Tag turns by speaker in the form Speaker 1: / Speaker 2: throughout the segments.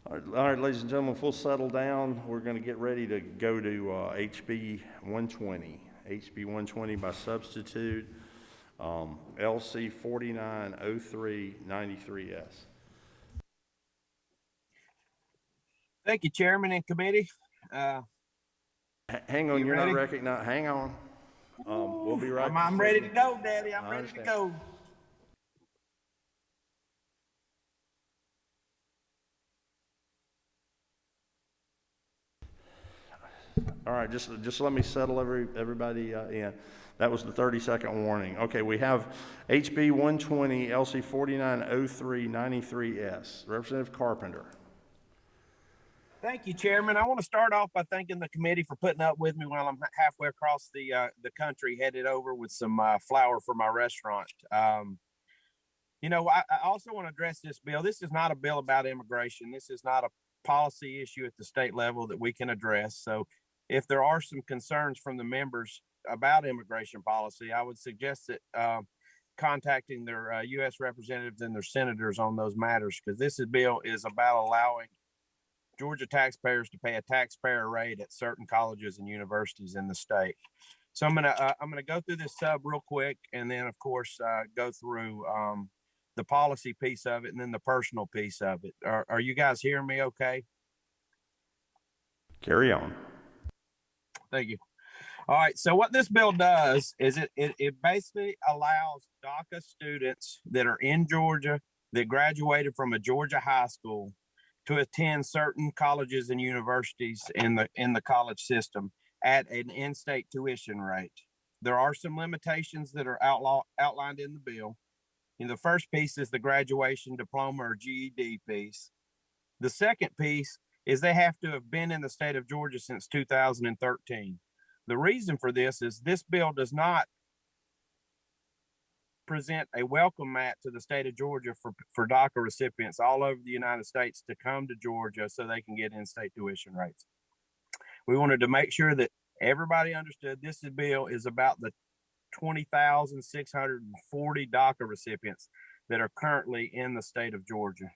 Speaker 1: All right, ladies and gentlemen, if we'll settle down, we're going to get ready to go to HB 120. HB 120 by substitute, LC 490393S.
Speaker 2: Thank you, Chairman and committee.
Speaker 1: Hang on,
Speaker 2: You
Speaker 1: you're not
Speaker 2: ready?
Speaker 1: recognized. Hang on. We'll be right.
Speaker 2: I'm ready to go, Daddy. I'm
Speaker 1: I
Speaker 2: ready to
Speaker 1: understand.
Speaker 2: go.
Speaker 1: All right, just let me settle everybody in. That was the 30-second warning. Okay, we have HB 120 LC 490393S. Representative Carpenter.
Speaker 2: Thank you, Chairman. I want to start off by thanking the committee for putting up with me while I'm halfway across the country, headed over with some flour for my restaurant. I also want to address this bill. This is not a bill about immigration. This is not a policy issue at the state level that we can address. So, if there are some concerns from the members about immigration policy, I would suggest that contacting their U.S. representatives and their senators on those matters, because bill is about allowing Georgia taxpayers to pay a taxpayer rate at certain colleges and universities in the state. So I'm gonna go through this sub real quick, and then of course go through the policy piece of it, and then the personal piece of it. Are you guys hearing me? Okay.
Speaker 1: Carry on.
Speaker 2: Thank you. All right. So what this bill does is it basically allows DACA students that are in Georgia that graduated from a Georgia high school to attend certain colleges and universities in the college system at an in-state tuition rate. There are some limitations that are outlined in the bill. The first piece is the graduation diploma or GED piece. The second piece is they have to have been in the state of Georgia since 2013. The reason for this is this bill does not present a welcome mat to the state of Georgia for DACA recipients all over the United States to come to Georgia so they can get in-state tuition rates. We wanted to make sure that everybody understood this bill is about the 20,640 DACA recipients that are currently in the state of Georgia.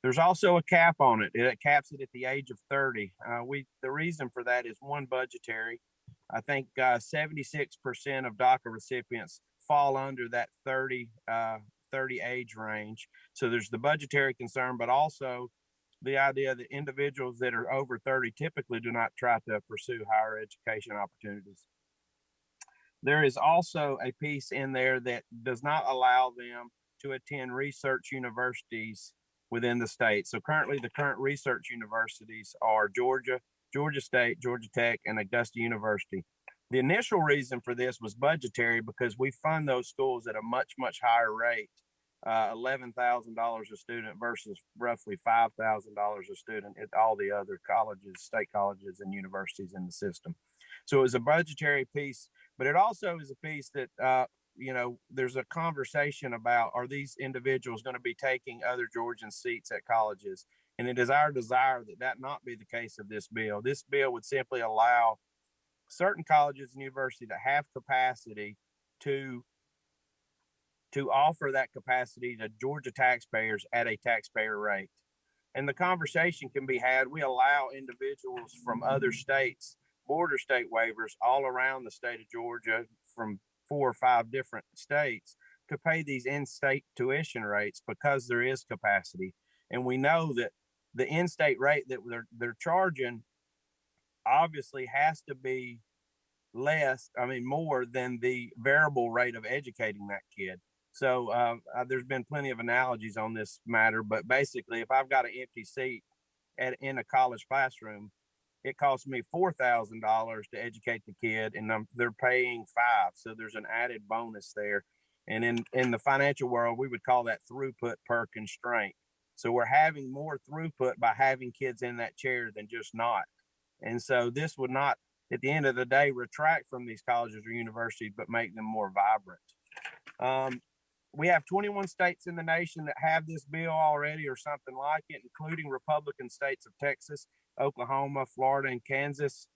Speaker 2: There's also a cap on it. It caps it at the age of 30. The reason for that is one, budgetary. I think 76% of DACA recipients fall under that 30 age range. So there's the budgetary concern, but also the idea that individuals that are over 30 typically do not try to pursue higher education opportunities. There is also a piece in there that does not allow them to attend research universities within the state. So currently, the current research universities are Georgia State, Georgia Tech, and Augusta University. The initial reason for this was budgetary because we fund those schools at a much, much higher rate, $11,000 a student versus roughly $5,000 a student at all the other colleges, state colleges, and universities in the system. So it was a budgetary piece, but it also is a piece that there's a conversation about, are these individuals going to be taking other Georgian seats at colleges? And it is our desire that that not be the case of this bill. This bill would simply allow certain colleges and universities that have capacity to offer that capacity to Georgia taxpayers at a taxpayer rate. And the conversation can be had. We allow individuals from other states, border state waivers all around the state of Georgia from 4 or 5 different states to pay these in-state tuition rates because there is capacity. And we know that the in-state rate that they're charging obviously has to be more than the variable rate of educating that kid. So there's been plenty of analogies on this matter, but basically, if I've got an empty seat in a college classroom, it costs me $4,000 to educate the kid, and they're paying $5,000. So there's an added bonus there. And in the financial world, we would call that throughput per constraint. So we're having more throughput by having kids in that chair than just not. And so this would not, at the end of the day, retract from these colleges or universities, but make them more vibrant. We have 21 states in the nation that have this bill already or something like it, including Republican states of Texas, Oklahoma, Florida, and Kansas.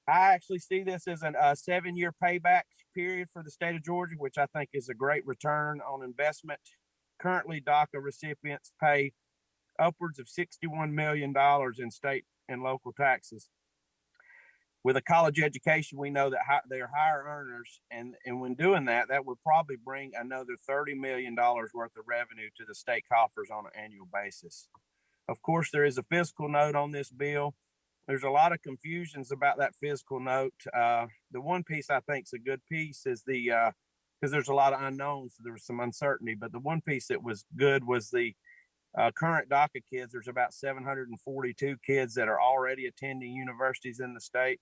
Speaker 2: I actually see this as a 7-year payback period for the state of Georgia, which I think is a great return on investment. Currently, DACA recipients pay upwards of $61 million in state and local taxes. With a college education, we know that they're higher earners, and when doing that, that would probably bring another $30 million worth of revenue to the state coffers on an annual basis. Of course, there is a fiscal note on this bill. There's a lot of confusions about that fiscal note. The one piece I think is a good piece is because there's a lot of unknowns, so there was some uncertainty, but the one piece that was good was the current DACA kids. There's about 742 kids that are already attending universities in the state.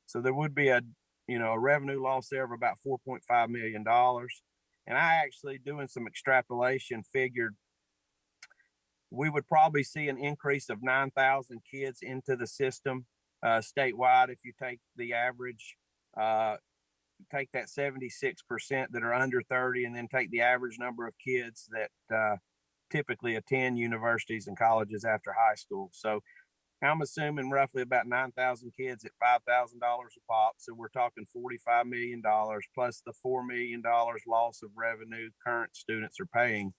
Speaker 2: So there would be a revenue loss there of about $4.5 million. And I actually, doing some extrapolation, figured we would probably see an increase of 9,000 kids into the system statewide. If you take the average, take that 76% that are under 30, and then take the average number of kids that typically attend universities and colleges after high school. So I'm assuming roughly about 9,000 kids at $5,000 a pop. So we're talking $45 million plus the $4 million loss of revenue current students are paying.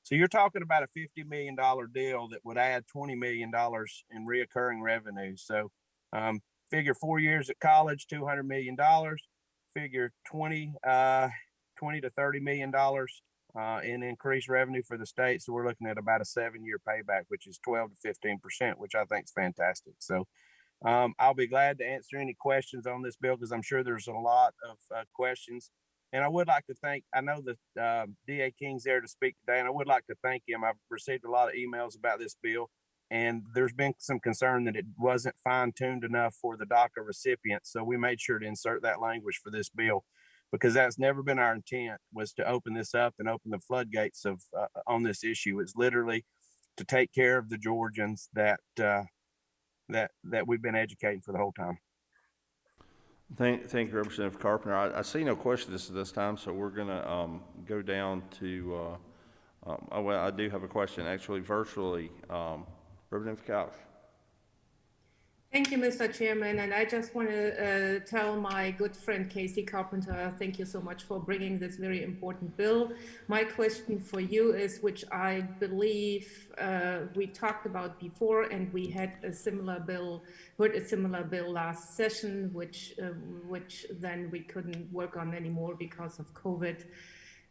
Speaker 2: So you're talking about a $50 million deal that would add $20 million in reoccurring revenue. So figure 4 years at college, $200 million, figure 20 to $30 million in increased revenue for the state. So we're looking at about a 7-year payback, which is 12 to 15%, which I think is fantastic. So I'll be glad to answer any questions on this bill, because I'm sure there's a lot of questions. And I would like to thank, I know that DA King's there to speak today, and I would like to thank him. I've received a lot of emails about this bill, and there's been some concern that it wasn't fine-tuned enough for the DACA recipients. So we made sure to insert that language for this bill, because that's never been our intent, was to open this up and open the floodgates of on this issue. It's literally to take care of the Georgians that we've been educating for the whole time.
Speaker 1: Thank you, Representative Carpenter. I see no questions this time, so we're going to go down to, well, I do have a question, actually, virtually. Representative Couch.
Speaker 3: Thank you, Mr. Chairman. And I just want to tell my good friend Casey Carpenter, thank you so much for bringing this very important bill. My question for you is, which I believe we talked about before, and we had a similar bill, last session, which then we couldn't work on anymore because of COVID.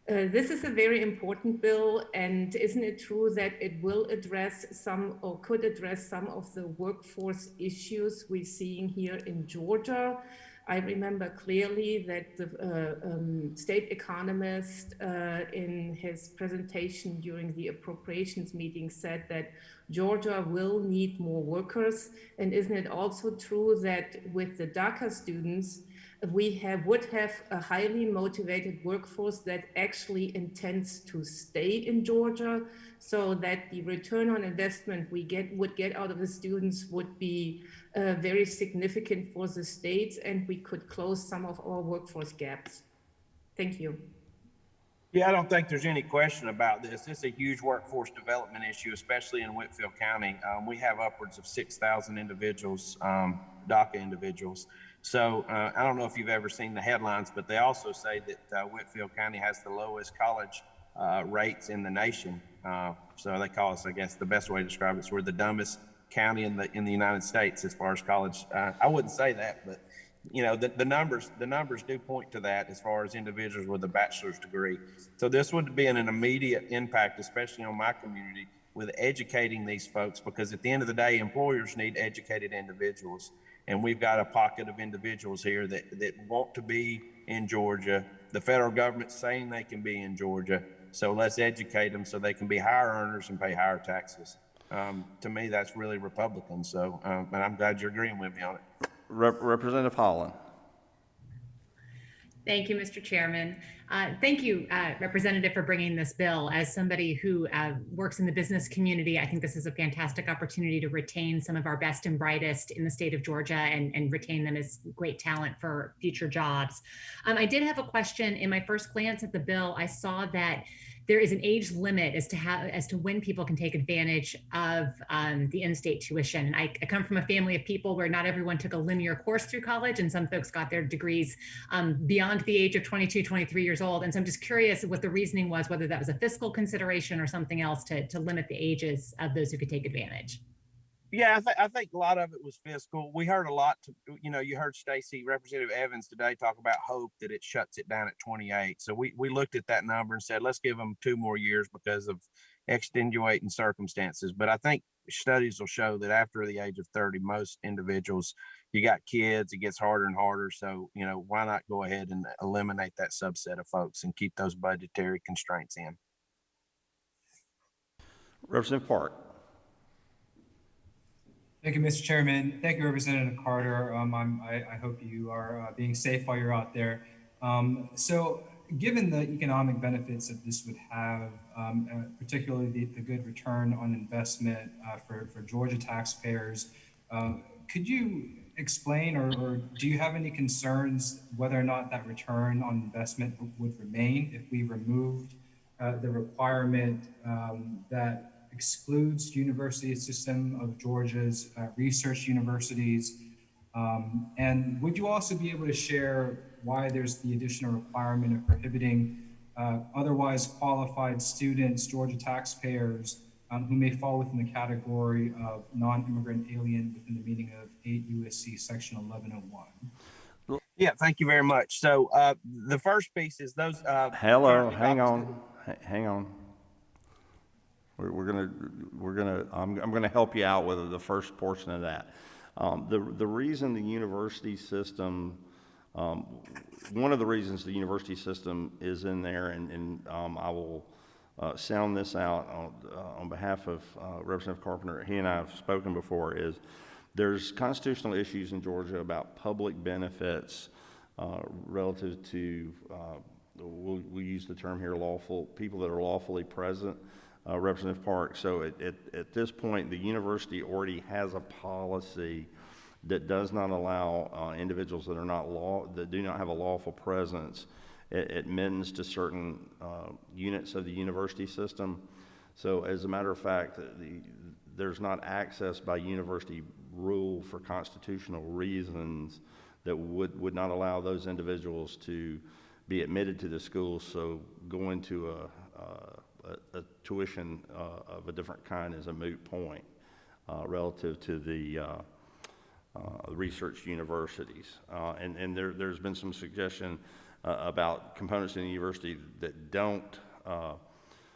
Speaker 3: This is a very important bill, and isn't it true that it will address some, or could address some of the workforce issues we're seeing here in Georgia? I remember clearly that the state economist in his presentation during the appropriations meeting said that Georgia will need more workers. And isn't it also true that with the DACA students, we would have a highly motivated workforce that actually intends to stay in Georgia, so that the return on investment we would get out of the students would be very significant for the states, and we could close some of our workforce gaps. Thank you.
Speaker 2: Yeah, I don't think there's any question about this. It's a huge workforce development issue, especially in Whitfield County. We have upwards of 6,000 individuals, DACA individuals. So I don't know if you've ever seen the headlines, but they also say that Whitfield County has the lowest college rates in the nation. So they call us, I guess, the best way to describe it is we're the dumbest county in the United States as far as college. I wouldn't say that, but the numbers do point to that as far as individuals with a bachelor's degree. So this would be an immediate impact, especially on my community, with educating these folks, because at the end of the day, employers need educated individuals. And we've got a pocket of individuals here that want to be in Georgia. The federal government's saying they can be in Georgia. So let's educate them so they can be higher earners and pay higher taxes. To me, that's really Republican. So, and I'm glad you're agreeing with me on it.
Speaker 1: Representative Holland.
Speaker 4: Thank you, Mr. Chairman. Thank you, Representative, for bringing this bill. As somebody who works in the business community, I think this is a fantastic opportunity to retain some of our best and brightest in the state of Georgia and retain them as great talent for future jobs. I did have a question. In my first glance at the bill, I saw that there is an age limit as to when people can take advantage of the in-state tuition. And I come from a family of people where not everyone took a linear course through college, and some folks got their degrees beyond the age of 22, 23 years old. And so I'm just curious what the reasoning was, whether that was a fiscal consideration or something else to limit the ages of those who could take advantage.
Speaker 2: Yeah, I think a lot of it was fiscal. We heard a lot you heard Representative Evans today talk about hope that it shuts it down at 28. So we looked at that number and said, let's give them 2 more years because of extenuating circumstances. But I think studies will show that after the age of 30, most individuals, you got kids, it gets harder and harder. So, why not go ahead and eliminate that subset of folks and keep those budgetary constraints in?
Speaker 1: Representative Park.
Speaker 5: Thank you, Mr. Chairman. Thank you, Representative Carter. I hope you are being safe while you're out there. So given the economic benefits that this would have, particularly the good return on investment for Georgia taxpayers, could you explain or do you have any concerns whether or not that return on investment would remain if we removed the requirement that excludes University System of Georgia's research universities? And would you also be able to share why there's the additional requirement of prohibiting otherwise qualified students, Georgia taxpayers, who may fall within the category of non-immigrant alien within the meaning of 8 USC section 1101?
Speaker 2: Yeah, thank you very much. So the first piece is those.
Speaker 1: Hello, hang on. I'm gonna help you out with the first portion of that. The reason the university system, one of the reasons the university system is in there, and I will sound this out on behalf of Representative Carpenter. He and I have spoken before. Is there's constitutional issues in Georgia about public benefits relative to we'll use the term here, lawful people that are lawfully present. Representative Park. So at this point, the university already has a policy that does not allow individuals that do not have a lawful presence admittance to certain units of the university system. So as a matter of fact, there's not access by university rule for constitutional reasons that would not allow those individuals to be admitted to the school. So going to a tuition of a different kind is a moot point relative to the research universities. And there's been some suggestion about components in the university that don't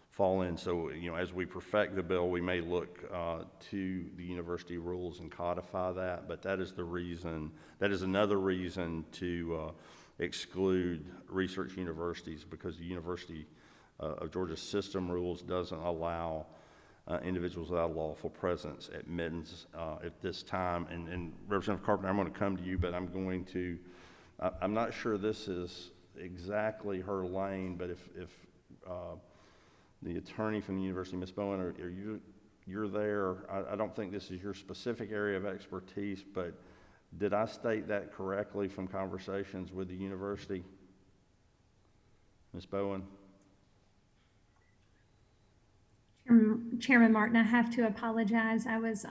Speaker 1: fall in. So, as we perfect the bill, we may look to the university rules and codify that, but that is another reason to exclude research universities, because the University of Georgia system rules doesn't allow individuals without lawful presence admittance at this time. And Representative Carpenter, I'm going to come to you, but I'm not sure this is exactly her lane, but if the attorney from the university, Ms. Bowen, you're there, I don't think this is your specific area of expertise, but did I state that correctly from conversations with the university? Ms. Bowen?
Speaker 6: Chairman Martin, I have to apologize. I was,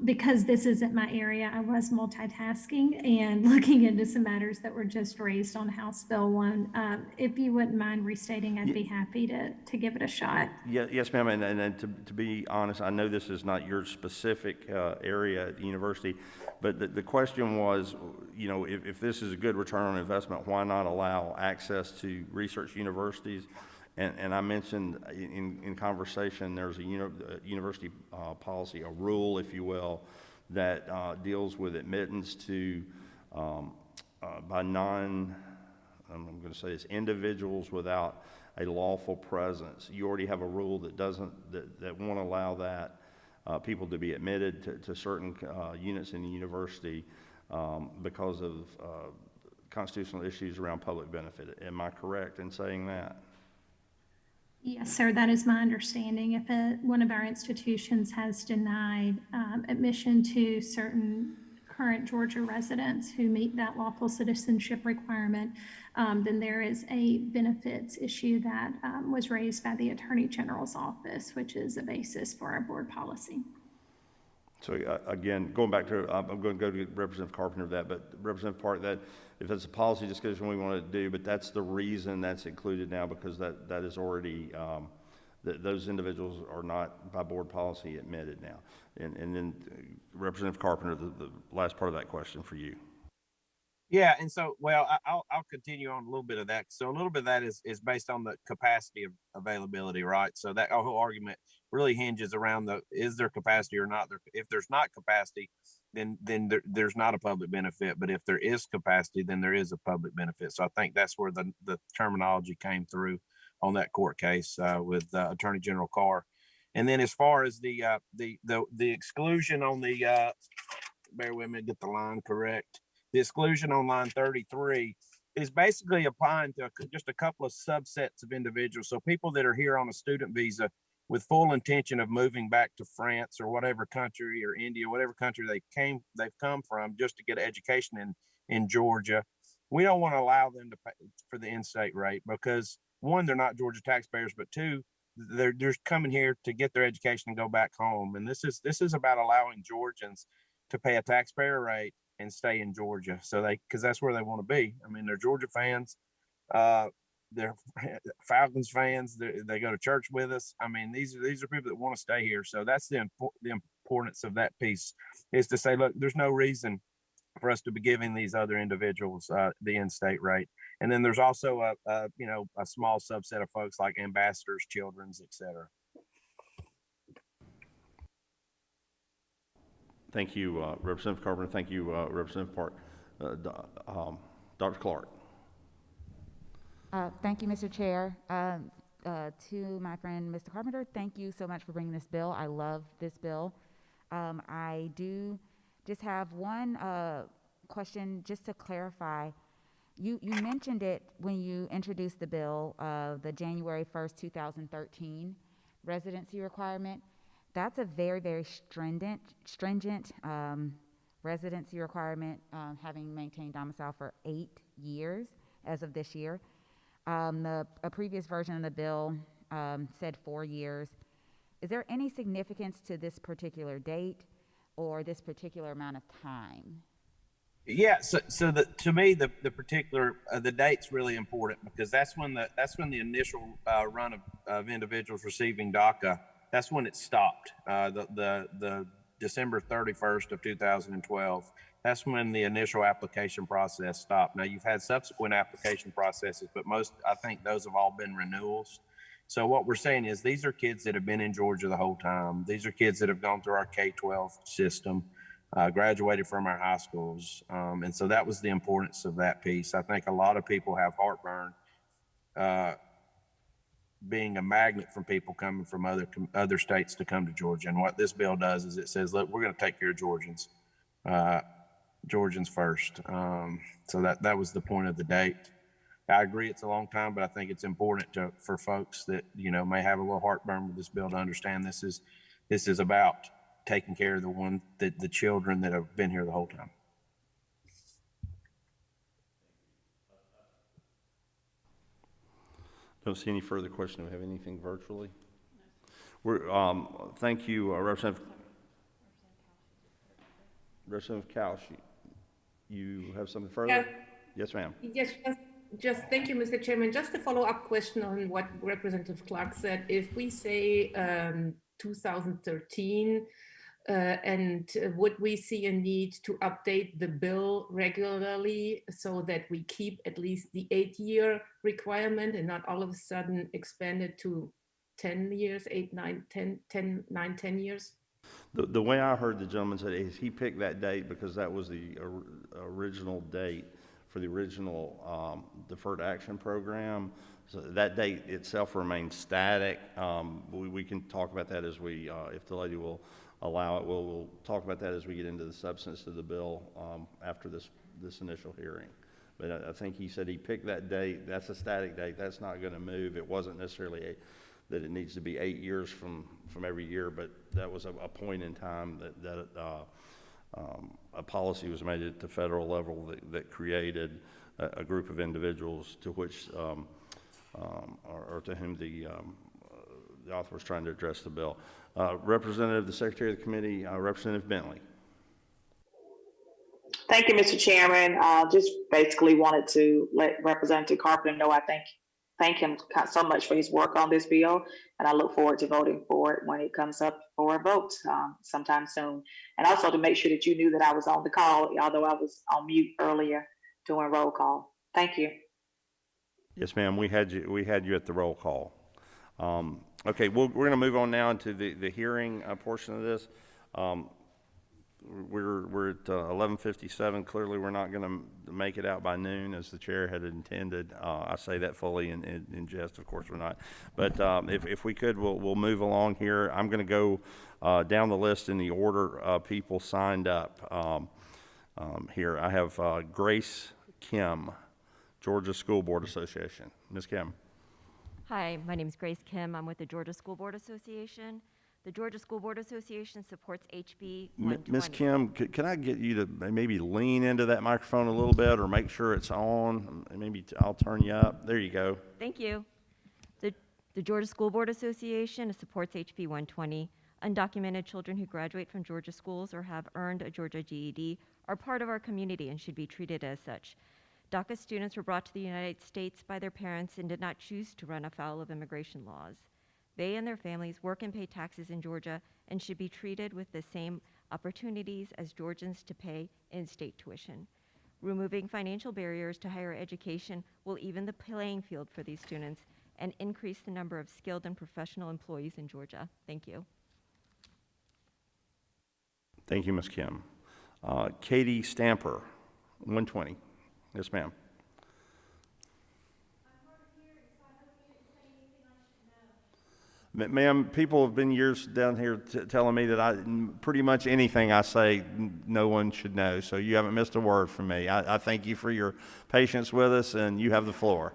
Speaker 6: because this isn't my area, I was multitasking and looking into some matters that were just raised on House Bill 1. If you wouldn't mind restating, I'd be happy to give it a shot.
Speaker 1: Yeah, yes, ma'am. And to be honest, I know this is not your specific area at the university, but the question was, if this is a good return on investment, why not allow access to research universities? And I mentioned in conversation, there's a university policy, a rule, if you will, that deals with admittance to by I'm going to say this, individuals without a lawful presence. You already have a rule that won't allow that people to be admitted to certain units in the university because of constitutional issues around public benefit. Am I correct in saying that?
Speaker 6: Yes, sir, that is my understanding. If one of our institutions has denied admission to certain current Georgia residents who meet that lawful citizenship requirement, then there is a benefits issue that was raised by the Attorney General's office, which is a basis for our board policy.
Speaker 1: So again, going back to, I'm going to go to Representative Carpenter that, but Representative Park, that if it's a policy discussion we want to do, but that's the reason that's included now, because that is already, those individuals are not by board policy admitted now. And then Representative Carpenter, the last part of that question for you.
Speaker 2: Yeah, and so, well, I'll continue on a little bit of that. So a little bit of that is based on the capacity of availability, right? So that our whole argument really hinges around is there capacity or not? If there's not capacity, then there's not a public benefit. But if there is capacity, then there is a public benefit. So I think that's where the terminology came through on that court case with Attorney General Carr. And then as far as the exclusion on the bear with me, get the line correct. The exclusion on line 33 is basically applying to just a couple of subsets of individuals. So people that are here on a student visa with full intention of moving back to France or whatever country, or India, whatever country they've come from, just to get an education in Georgia. We don't want to allow them to pay for the in-state rate because, one, they're not Georgia taxpayers, but two, they're just coming here to get their education and go back home. And this is about allowing Georgians to pay a taxpayer rate and stay in Georgia. So because that's where they want to be. I mean, they're Georgia fans. They're Falcons fans. They go to church with us. I mean, these are people that want to stay here. So that's the importance of that piece, is to say, look, there's no reason for us to be giving these other individuals the in-state rate. And then there's also a small subset of folks like ambassadors, children's, et cetera.
Speaker 1: Thank you, Representative Carpenter. Thank you, Representative Park. Dr. Clark.
Speaker 7: Thank you, Mr. Chair. To my friend, Mr. Carpenter, thank you so much for bringing this bill. I love this bill. I do just have one question just to clarify. You mentioned it when you introduced the bill, the January 1st, 2013 residency requirement. That's a very, very stringent residency requirement, having maintained domicile for 8 years as of this year. A previous version of the bill said 4 years. Is there any significance to this particular date or this particular amount of time?
Speaker 2: Yeah, so to me the particular the date's really important, because that's when the initial run of individuals receiving DACA, that's when it stopped. The December 31st of 2012. That's when the initial application process stopped. Now you've had subsequent application processes, but I think those have all been renewals. So what we're saying is these are kids that have been in Georgia the whole time. These are kids that have gone through our K-12 system, graduated from our high schools. And so that was the importance of that piece. I think a lot of people have heartburn being a magnet from people coming from other states to come to Georgia. And what this bill does is it says, look, we're going to take care of Georgians first. So that was the point of the date. I agree it's a long time, but I think it's important for folks that, may have a little heartburn with this bill to understand this is about taking care of the children that have been here the whole time.
Speaker 1: Don't see any further questions. Do we have anything virtually? Thank you, Representative Couch. You have something further?
Speaker 3: Yeah.
Speaker 1: Yes, ma'am.
Speaker 3: Yes, just thank you, Mr. Chairman. Just a follow-up question on what Representative Clark said. If we say 2013, and would we see a need to update the bill regularly so that we keep at least the 8-year requirement and not all of a sudden expand it to 10 years, 8, 9, 10 years?
Speaker 1: The way I heard the gentleman say is he picked that date because that was the original date for the original deferred action program. So that date itself remains static. We can talk about that as if the lady will allow it. We'll talk about that as we get into the substance of the bill after this initial hearing. But I think he said he picked that date. That's a static date. That's not going to move. It wasn't necessarily that it needs to be 8 years from every year, but that was a point in time that a policy was made at the federal level that created a group of individuals to which, or to whom the author was trying to address the bill. Representative, the Secretary of the Committee, Representative Bentley.
Speaker 8: Thank you, Mr. Chairman. Just basically wanted to let Representative Carpenter know I thank him so much for his work on this bill, and I look forward to voting for it when it comes up for a vote sometime soon. And also to make sure that you knew that I was on the call, although I was on mute earlier doing roll call. Thank you.
Speaker 1: Yes, ma'am. We had you at the roll call. Okay, we're going to move on now into the hearing portion of this. We're at 11:57. Clearly, we're not going to make it out by noon as the chair had intended. I say that fully in jest. Of course, we're not. But if we could, we'll move along here. I'm going to go down the list in the order people signed up. Here, I have Grace Kim, Georgia School Board Association. Ms. Kim.
Speaker 9: Hi, my name is Grace Kim. I'm with the Georgia School Board Association. The Georgia School Board Association supports HB 120.
Speaker 1: Ms. Kim, can I get you to maybe lean into that microphone a little bit or make sure it's on? Maybe I'll turn you up. There you go.
Speaker 9: Thank you. The Georgia School Board Association supports HB 120. Undocumented children who graduate from Georgia schools or have earned a Georgia GED are part of our community and should be treated as such. DACA students were brought to the United States by their parents and did not choose to run afoul of immigration laws. They and their families work and pay taxes in Georgia and should be treated with the same opportunities as Georgians to pay in-state tuition. Removing financial barriers to higher education will even the playing field for these students and increase the number of skilled and professional employees in Georgia. Thank you.
Speaker 1: Thank you, Ms. Kim. Katie Stamper, 120. Yes, ma'am. Ma'am, people have been years down here telling me that pretty much anything I say, no one should know. So you haven't missed a word from me. I thank you for your patience with us, and you have the floor.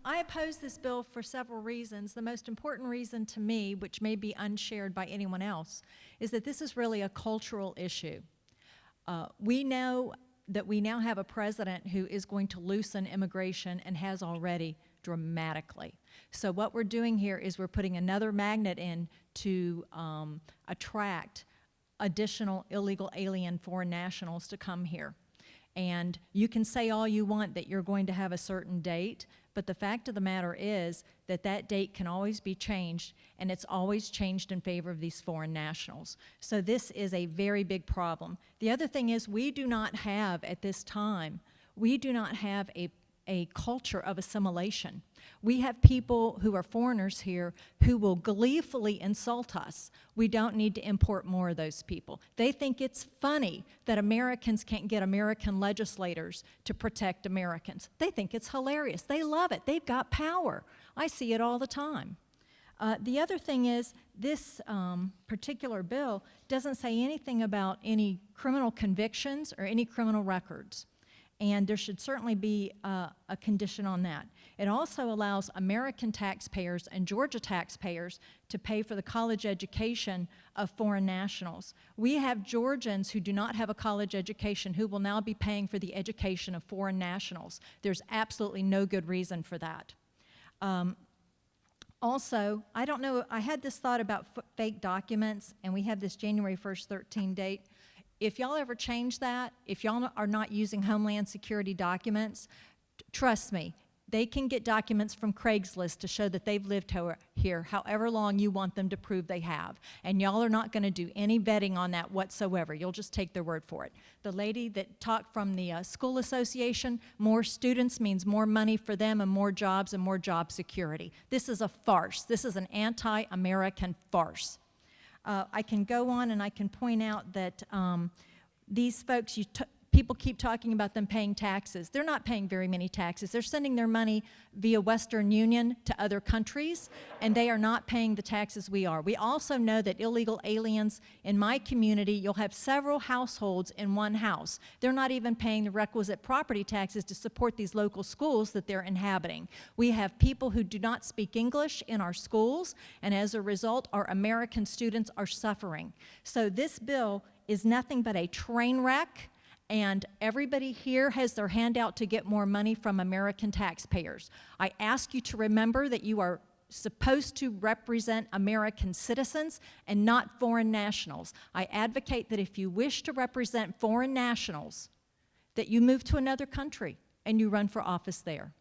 Speaker 10: I oppose this bill for several reasons. The most important reason to me, which may be unshared by anyone else, is that this is really a cultural issue. We know that we now have a president who is going to loosen immigration and has already dramatically. So what we're doing here is we're putting another magnet in to attract additional illegal alien foreign nationals to come here. And you can say all you want that you're going to have a certain date, but the fact of the matter is that that date can always be changed, and it's always changed in favor of these foreign nationals. So this is a very big problem. The other thing is we do not have, at this time, we do not have a culture of assimilation. We have people who are foreigners here who will gleefully insult us. We don't need to import more of those people. They think it's funny that Americans can't get American legislators to protect Americans. They think it's hilarious. They love it. They've got power. I see it all the time. The other thing is this particular bill doesn't say anything about any criminal convictions or any criminal records. And there should certainly be a condition on that. It also allows American taxpayers and Georgia taxpayers to pay for the college education of foreign nationals. We have Georgians who do not have a college education who will now be paying for the education of foreign nationals. There's absolutely no good reason for that. Also, I don't know, I had this thought about fake documents, and we have this January 1st, 13 date. If y'all ever change that, if y'all are not using Homeland Security documents, trust me, they can get documents from Craigslist to show that they've lived here however long you want them to prove they have. And y'all are not going to do any vetting on that whatsoever. You'll just take their word for it. The lady that talked from the school association, more students means more money for them and more jobs and more job security. This is a farce. This is an anti-American farce. I can go on and I can point out that these folks, you people keep talking about them paying taxes. They're not paying very many taxes. They're sending their money via Western Union to other countries, and they are not paying the taxes we are. We also know that illegal aliens in my community, you'll have several households in one house. They're not even paying the requisite property taxes to support these local schools that they're inhabiting. We have people who do not speak English in our schools, and as a result, our American students are suffering. So this bill is nothing but a train wreck, and everybody here has their hand out to get more money from American taxpayers. I ask you to remember that you are supposed to represent American citizens and not foreign nationals. I advocate that if you wish to represent foreign nationals, that you move to another country and you run for office there.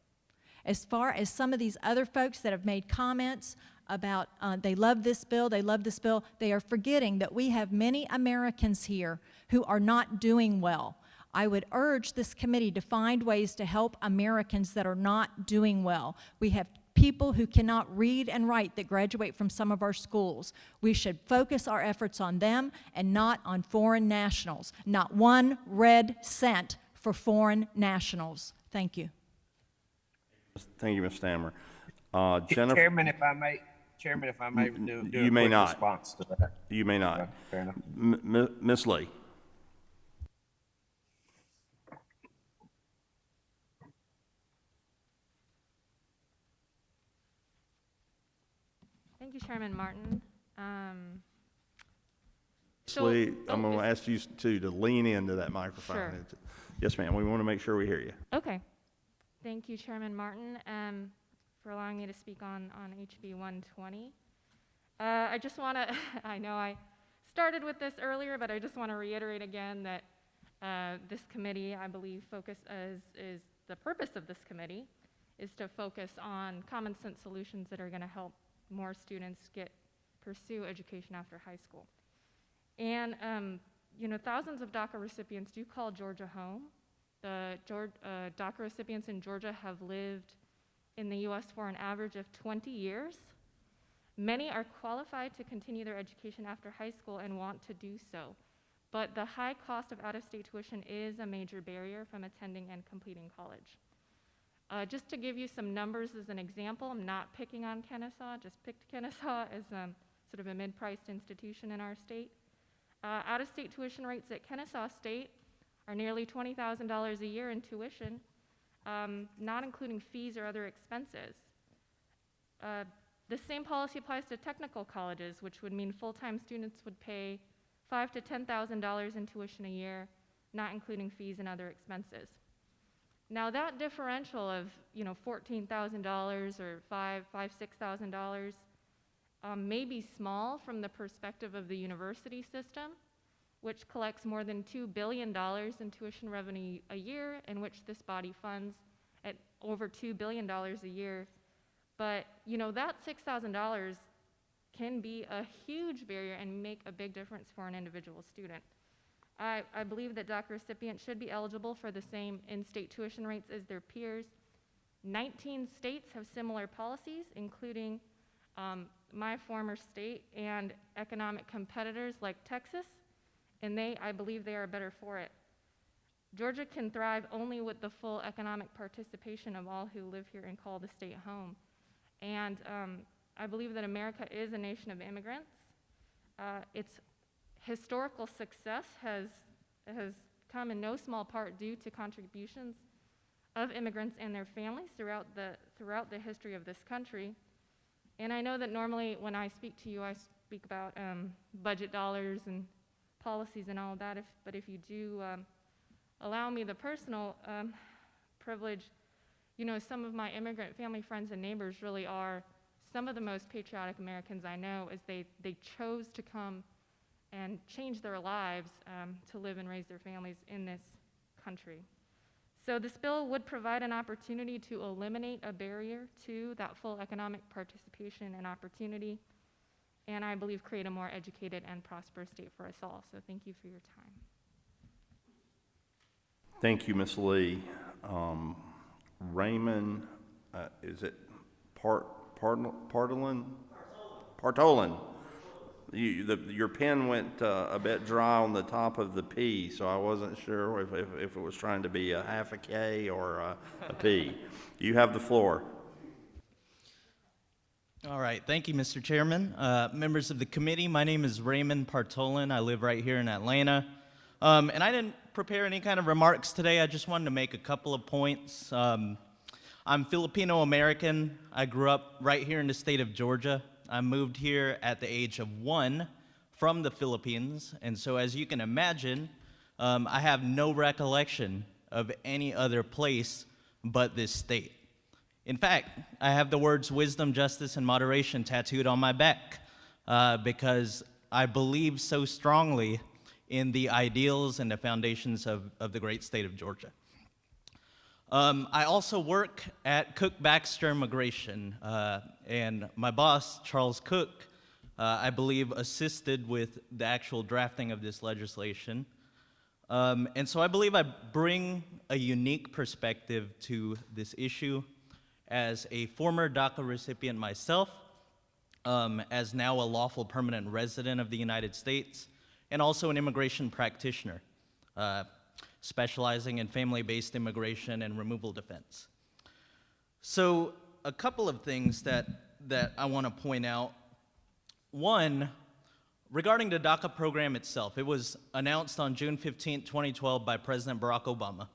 Speaker 10: As far as some of these other folks that have made comments about they love this bill, they are forgetting that we have many Americans here who are not doing well. I would urge this committee to find ways to help Americans that are not doing well. We have people who cannot read and write that graduate from some of our schools. We should focus our efforts on them and not on foreign nationals. Not one red cent for foreign nationals. Thank you.
Speaker 1: Thank you, Ms. Stammer. Jennifer?
Speaker 2: Chairman, if I may do
Speaker 1: You
Speaker 2: a
Speaker 1: may
Speaker 2: quick
Speaker 1: not.
Speaker 2: response to that.
Speaker 1: You may not.
Speaker 2: Okay, fair enough.
Speaker 1: Ms. Lee?
Speaker 9: Thank you, Chairman Martin.
Speaker 1: Ms. Lee, I'm going to
Speaker 9: if-
Speaker 1: ask you to lean into that microphone.
Speaker 9: Sure.
Speaker 1: Yes, ma'am. We want to make sure we hear you.
Speaker 9: Okay. Thank you, Chairman Martin, for allowing me to speak on HB 120. I just want to, I know I started with this earlier, but I just want to reiterate again that this committee, I believe, is the purpose of this committee is to focus on common sense solutions that are going to help more students pursue education after high school. And, thousands of DACA recipients do call Georgia home. The DACA recipients in Georgia have lived in the U.S. for an average of 20 years. Many are qualified to continue their education after high school and want to do so. But the high cost of out-of-state tuition is a major barrier from attending and completing college. Just to give you some numbers as an example, I'm not picking on Kennesaw, just picked Kennesaw as sort of a mid-priced institution in our state. Out-of-state tuition rates at Kennesaw State are nearly $20,000 a year in tuition, not including fees or other expenses. The same policy applies to technical colleges, which would mean full-time students would pay $5,000 to $10,000 in tuition a year, not including fees and other expenses. Now that differential of $14,000 or $6,000 may be small from the perspective of the university system, which collects more than $2 billion in tuition revenue a year, and which this body funds at over $2 billion a year. But that $6,000 can be a huge barrier and make a big difference for an individual student. I believe that DACA recipients should be eligible for the same in-state tuition rates as their peers. 19 states have similar policies, including my former state and economic competitors like Texas, and I believe they are better for it. Georgia can thrive only with the full economic participation of all who live here and call the state home. And I believe that America is a nation of immigrants. Its historical success has come in no small part due to contributions of immigrants and their families throughout the history of this country. And I know that normally when I speak to you, I speak about budget dollars and policies and all of that, but if you do allow me the personal privilege, some of my immigrant family friends and neighbors really are some of the most patriotic Americans I know, as they chose to come and change their lives to live and raise their families in this country. So this bill would provide an opportunity to eliminate a barrier to that full economic participation and opportunity, and I believe create a more educated and prosperous state for us all. So thank you for your time.
Speaker 1: Thank you, Ms. Lee. Raymond, is it Partolin? Partolin. your pen went a bit dry on the top of the P, so I wasn't sure if it was trying to be a half a K or a P. You have the floor.
Speaker 11: All right, thank you, Mr. Chairman. Members of the committee, my name is Raymond Partolin. I live right here in Atlanta. And I didn't prepare any kind of remarks today. I just wanted to make a couple of points. I'm Filipino-American. I grew up right here in the state of Georgia. I moved here at the age of 1 from the Philippines. And so as you can imagine, I have no recollection of any other place but this state. In fact, I have the words wisdom, justice, and moderation tattooed on my back because I believe so strongly in the ideals and the foundations of the great state of Georgia. I also work at Cook Baxter Immigration, and my boss, Charles Cook, I believe assisted with the actual drafting of this legislation. And so I believe I bring a unique perspective to this issue as a former DACA recipient myself, as now a lawful permanent resident of the United States, and also an immigration practitioner, specializing in family-based immigration and removal defense. So a couple of things that I want to point out. One, regarding the DACA program itself, it was announced on June 15, 2012 by President Barack Obama.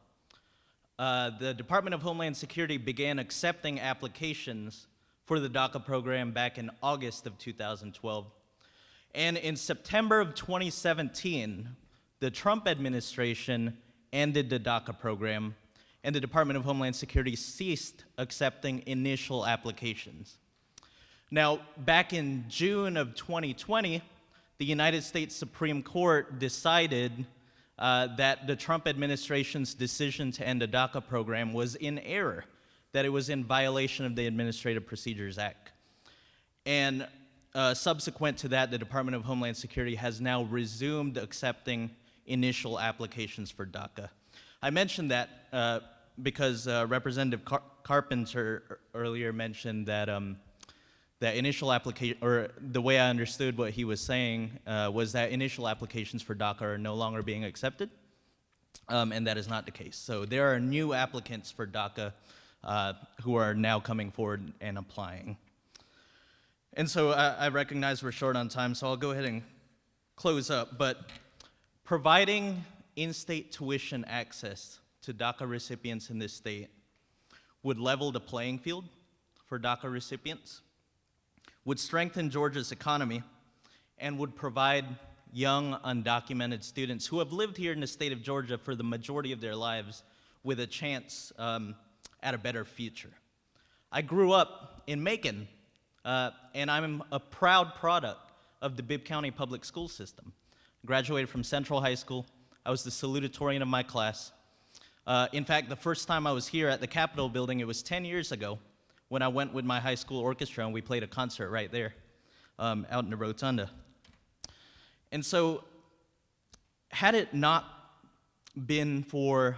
Speaker 11: The Department of Homeland Security began accepting applications for the DACA program back in August of 2012. And in September of 2017, the Trump administration ended the DACA program, and the Department of Homeland Security ceased accepting initial applications. Now, back in June of 2020, the United States Supreme Court decided that the Trump administration's decision to end the DACA program was in error, that it was in violation of the Administrative Procedures Act. And subsequent to that, the Department of Homeland Security has now resumed accepting initial applications for DACA. I mentioned that because Representative Carpenter earlier mentioned that that initial application, or the way I understood what he was saying, was that initial applications for DACA are no longer being accepted, and that is not the case. So there are new applicants for DACA who are now coming forward and applying. And so I recognize we're short on time, so I'll go ahead and close up. But providing in-state tuition access to DACA recipients in this state would level the playing field for DACA recipients, would strengthen Georgia's economy, and would provide young, undocumented students who have lived here in the state of Georgia for the majority of their lives with a chance at a better future. I grew up in Macon, and I'm a proud product of the Bibb County Public School System. Graduated from Central High School. I was the salutatorian of my class. In fact, the first time I was here at the Capitol building, it was 10 years ago, when I went with my high school orchestra and we played a concert right there out in the rotunda. And so had it not been for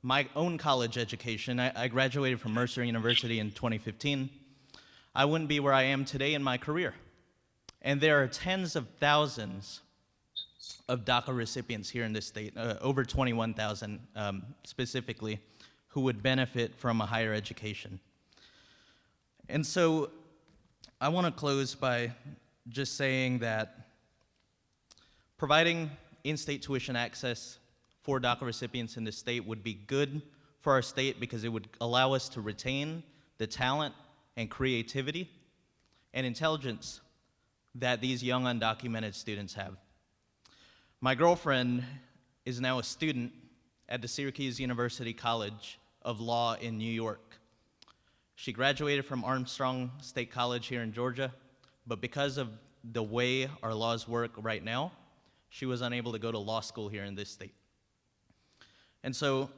Speaker 11: my own college education, I graduated from Mercer University in 2015, I wouldn't be where I am today in my career. And there are tens of thousands of DACA recipients here in this state, over 21,000 specifically, who would benefit from a higher education. And so I want to close by just saying that providing in-state tuition access for DACA recipients in this state would be good for our state because it would allow us to retain the talent and creativity and intelligence that these young undocumented students have. My girlfriend is now a student at the Syracuse University College of Law in New York. She graduated from Armstrong State College here in Georgia, but because of the way our laws work right now, she was unable to go to law school here in this state. And so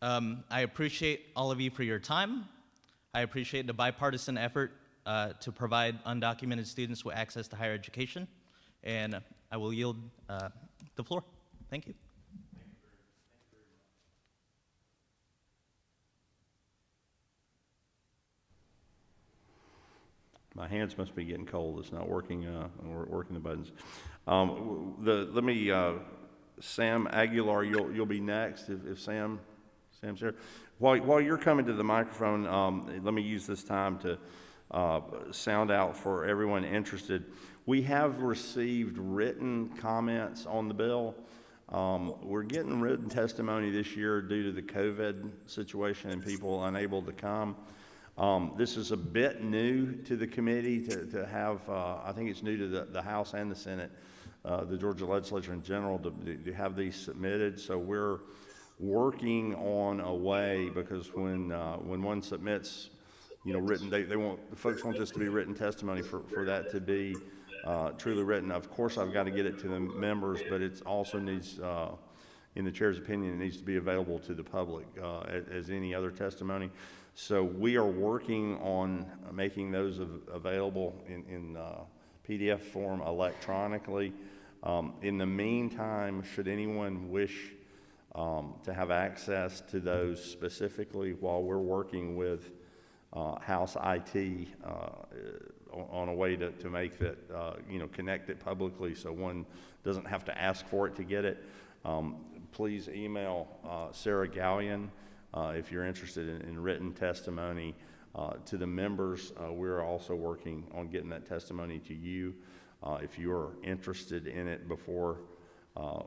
Speaker 11: I appreciate all of you for your time. I appreciate the bipartisan effort to provide undocumented students with access to higher education, and I will yield the floor. Thank you.
Speaker 1: My hands must be getting cold. It's not working, working the buttons. Sam Aguilar, you'll be next if Sam's here. While you're coming to the microphone, let me use this time to sound out for everyone interested. We have received written comments on the bill. We're getting written testimony this year due to the COVID situation and people unable to come. This is a bit new to the committee to have, I think it's new to the House and the Senate, the Georgia legislature in general, to have these submitted. So we're working on a way, because when one submits, written, the folks want this to be written testimony for that to be truly written. Of course, I've got to get it to the members, but it also needs, in the chair's opinion, it needs to be available to the public as any other testimony. So we are working on making those available in PDF form electronically. In the meantime, should anyone wish to have access to those specifically while we're working with House IT on a way to make that, connect it publicly so one doesn't have to ask for it to get it, please email Sarah Gallion if you're interested in written testimony to the members. We're also working on getting that testimony to you. If you're interested in it before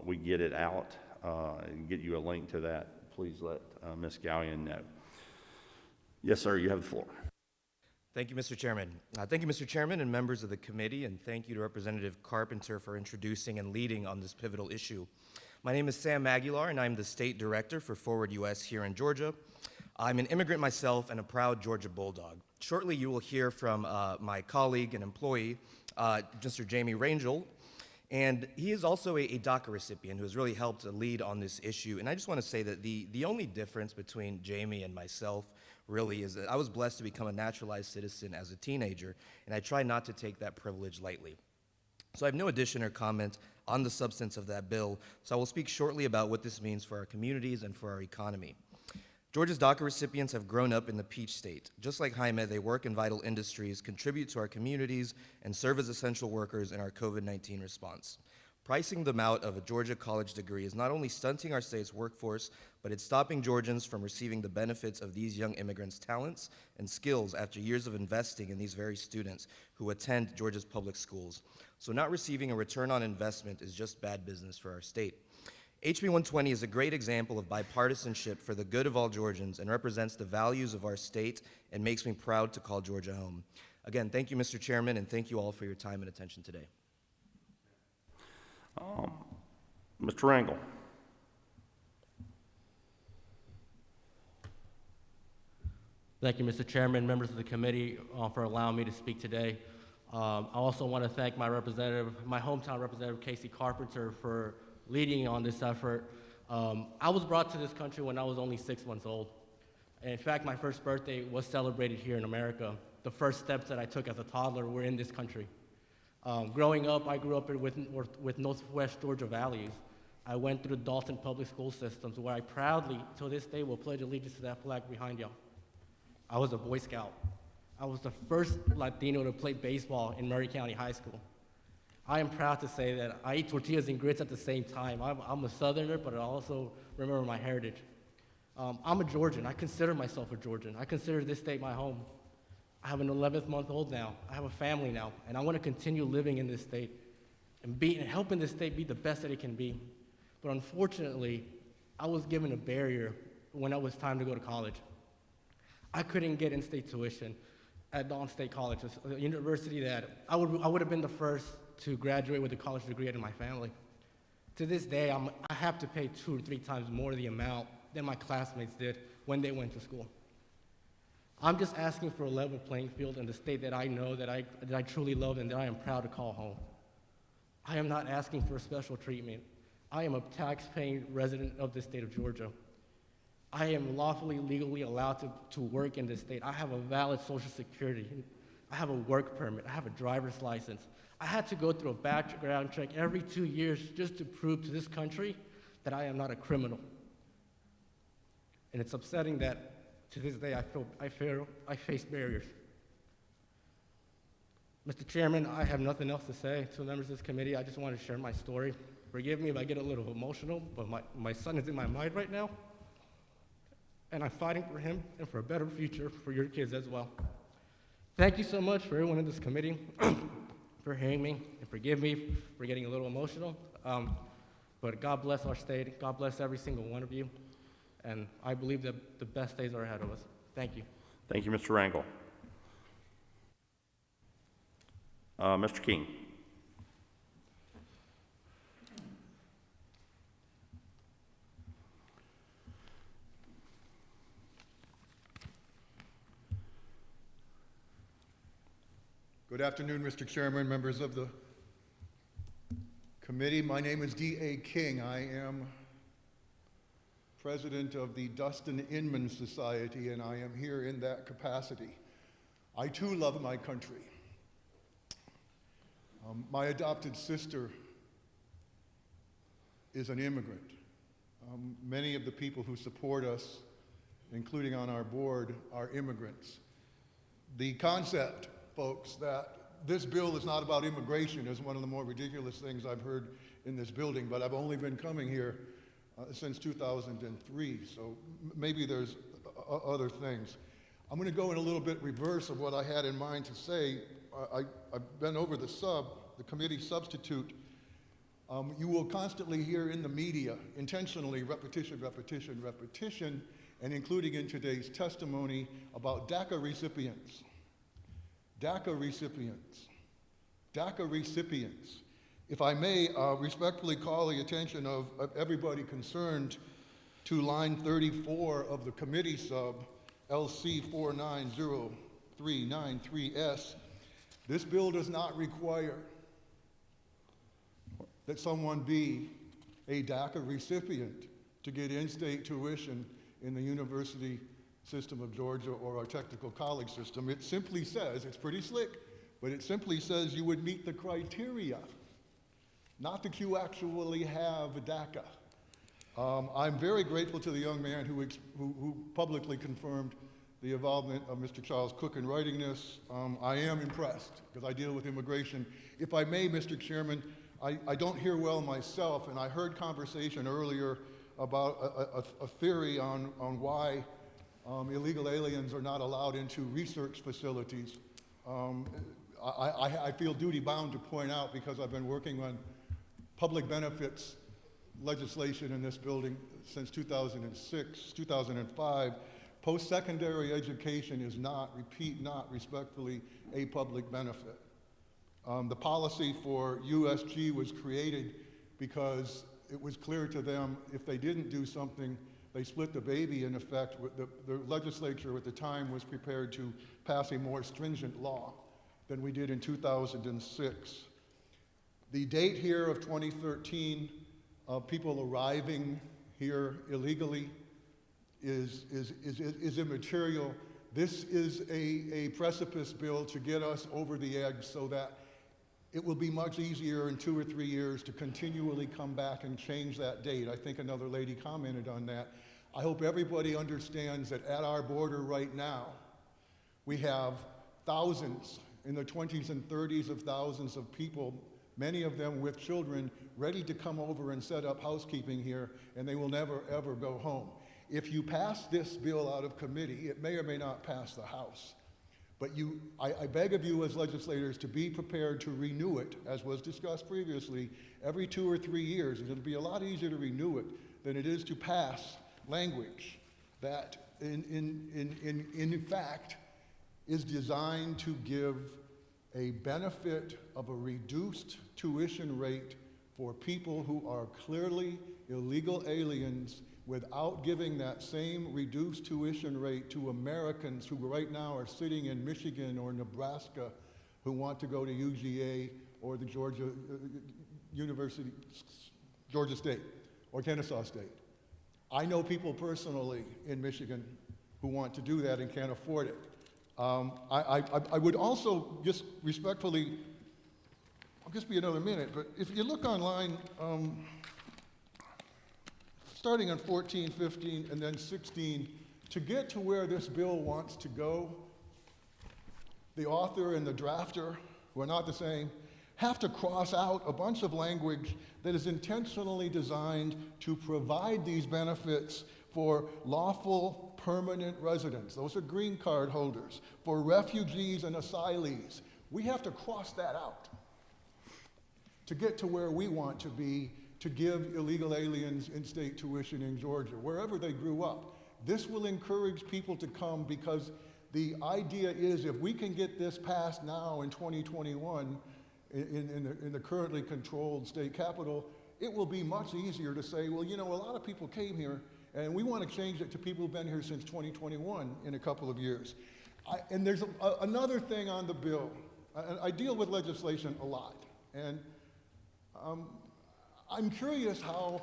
Speaker 1: we get it out and get you a link to that, please let Ms. Gallion know. Yes, sir, you have the floor.
Speaker 12: Thank you, Mr. Chairman. Thank you, Mr. Chairman and members of the committee, and thank you to Representative Carpenter for introducing and leading on this pivotal issue. My name is Sam Aguilar, and I'm the State Director for Forward US here in Georgia. I'm an immigrant myself and a proud Georgia Bulldog. Shortly, you will hear from my colleague and employee, Mr. Jamie Rangel, and he is also a DACA recipient who has really helped lead on this issue. And I just want to say that the only difference between Jamie and myself really is that I was blessed to become a naturalized citizen as a teenager, and I try not to take that privilege lightly. So I have no addition or comment on the substance of that bill, so I will speak shortly about what this means for our communities and for our economy. Georgia's DACA recipients have grown up in the Peach State. Just like Jaime, they work in vital industries, contribute to our communities, and serve as essential workers in our COVID-19 response. Pricing them out of a Georgia college degree is not only stunting our state's workforce, but it's stopping Georgians from receiving the benefits of these young immigrants' talents and skills after years of investing in these very students who attend Georgia's public schools. So not receiving a return on investment is just bad business for our state. HB 120 is a great example of bipartisanship for the good of all Georgians and represents the values of our state and makes me proud to call Georgia home. Again, thank you, Mr. Chairman, and thank you all for your time and attention today.
Speaker 1: Mr. Rangel.
Speaker 13: Thank you, Mr. Chairman, members of the committee, for allowing me to speak today. I also want to thank my hometown representative, Casey Carpenter, for leading on this effort. I was brought to this country when I was only 6 months old. And in fact, my first birthday was celebrated here in America. The first steps that I took as a toddler were in this country. Growing up, I grew up with Northwest Georgia values. I went through the Dalton public school systems where I proudly, to this day, will pledge allegiance to that flag behind y'all. I was a Boy Scout. I was the first Latino to play baseball in Murray County High School. I am proud to say that I eat tortillas and grits at the same time. I'm a Southerner, but I also remember my heritage. I'm a Georgian. I consider myself a Georgian. I consider this state my home. I have an 11th-month-old now. I have a family now, and I want to continue living in this state and helping this state be the best that it can be. But unfortunately, I was given a barrier when it was time to go to college. I couldn't get in-state tuition at Dawn State College, a university that I would have been the first to graduate with a college degree in my family. To this day, I have to pay 2 or 3 times more the amount than my classmates did when they went to school. I'm just asking for a level playing field in the state that I know that I truly love and that I am proud to call home. I am not asking for special treatment. I am a tax-paying resident of the state of Georgia. I am lawfully, legally allowed to work in this state. I have a valid Social Security. I have a work permit. I have a driver's license. I had to go through a background check every 2 years just to prove to this country that I am not a criminal. And it's upsetting that to this day I face barriers. Mr. Chairman, I have nothing else to say to the members of this committee. I just want to share my story. Forgive me if I get a little emotional, but my son is in my mind right now, and I'm fighting for him and for a better future for your kids as well. Thank you so much for everyone in this committee for hearing me, and forgive me for getting a little emotional. But God bless our state. God bless every single one of you. And I believe that the best days are ahead of us. Thank you.
Speaker 1: Thank you, Mr. Rangel. Mr. King.
Speaker 14: Good afternoon, Mr. Chairman, members of the committee. My name is D.A. King. I am president of the Dustin Inman Society, and I am here in that capacity. I too love my country. My adopted sister is an immigrant. Many of the people who support us, including on our board, are immigrants. The concept, folks, that this bill is not about immigration is one of the more ridiculous things I've heard in this building, but I've only been coming here since 2003, so maybe there's other things. I'm going to go in a little bit reverse of what I had in mind to say. I've been over the committee substitute. You will constantly hear in the media, intentionally, repetition, repetition, repetition, and including in today's testimony about DACA recipients. DACA recipients. DACA recipients. If I may respectfully call the attention of everybody concerned to line 34 of the committee sub, LC 490393S, this bill does not require that someone be a DACA recipient to get in-state tuition in the university system of Georgia or our technical college system. It simply says, it's pretty slick, but it simply says you would meet the criteria, not that you actually have a DACA. I'm very grateful to the young man who publicly confirmed the involvement of Mr. Charles Cook in writing this. I am impressed because I deal with immigration. If I may, Mr. Chairman, I don't hear well myself, and I heard conversation earlier about a theory on why illegal aliens are not allowed into research facilities. I feel duty-bound to point out, because I've been working on public benefits legislation in this building since 2006, 2005, post-secondary education is not, repeat not respectfully, a public benefit. The policy for USG was created because it was clear to them if they didn't do something, they split the baby in effect. The legislature at the time was prepared to pass a more stringent law than we did in 2006. The date here of 2013 of people arriving here illegally is immaterial. This is a precipice bill to get us over the edge so that it will be much easier in 2 or 3 years to continually come back and change that date. I think another lady commented on that. I hope everybody understands that at our border right now, we have thousands, in the 20s and 30s of thousands of people, many of them with children, ready to come over and set up housekeeping here, and they will never, ever go home. If you pass this bill out of committee, it may or may not pass the House. But I beg of you as legislators to be prepared to renew it, as was discussed previously, every 2 or 3 years. And it'll be a lot easier to renew it than it is to pass language that in fact is designed to give a benefit of a reduced tuition rate for people who are clearly illegal aliens, without giving that same reduced tuition rate to Americans who right now are sitting in Michigan or Nebraska who want to go to UGA or the Georgia State or Kennesaw State. I know people personally in Michigan who want to do that and can't afford it. I would also just respectfully, I'll just be another minute, but if you look online, starting on 14, 15, and then 16, to get to where this bill wants to go, the author and the drafter who are not the same, have to cross out a bunch of language that is intentionally designed to provide these benefits for lawful permanent residents. Those are green card holders. For refugees and asylees. We have to cross that out to get to where we want to be, to give illegal aliens in-state tuition in Georgia, wherever they grew up. This will encourage people to come because the idea is if we can get this passed now in 2021 in the currently controlled state capital, it will be much easier to say, well, you know, a lot of people came here and we want to change it to people who've been here since 2021 in a couple of years. And there's another thing on the bill. I deal with legislation a lot, and I'm curious how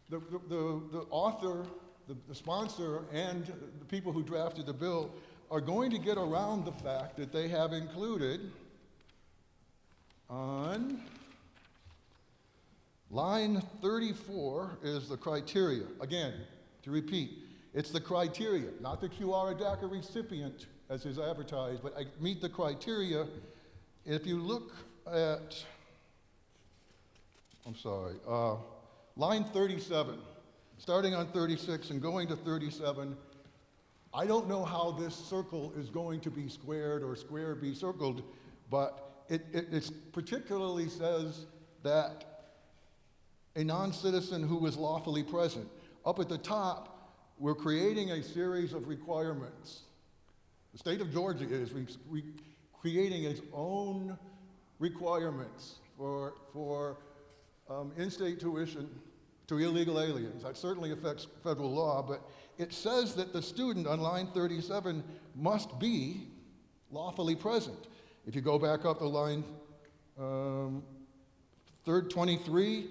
Speaker 14: the author, the sponsor, and the people who drafted the bill are going to get around the fact that they have included on line 34 is the criteria. Again, to repeat, it's the criteria, not that you are a DACA recipient as is advertised, but I meet the criteria. If you look at, line 37, starting on 36 and going to 37, I don't know how this circle is going to be squared or square be circled, but it particularly says that a non-citizen who is lawfully present. Up at the top, we're creating a series of requirements. The state of Georgia is creating its own requirements for in-state tuition to illegal aliens. That certainly affects federal law, but it says that the student on line 37 must be lawfully present. If you go back up to line 23,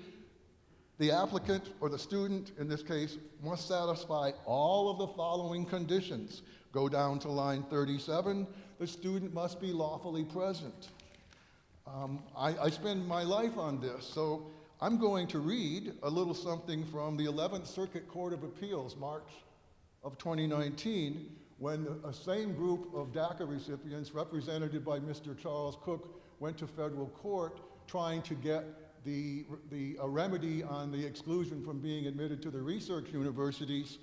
Speaker 14: the applicant or the student, in this case, must satisfy all of the following conditions. Go down to line 37, the student must be lawfully present. I spend my life on this, so I'm going to read a little something from the 11th Circuit Court of Appeals, March of 2019, when a same group of DACA recipients, represented by Mr. Charles Cook, went to federal court trying to get a remedy on the exclusion from being admitted to the research universities.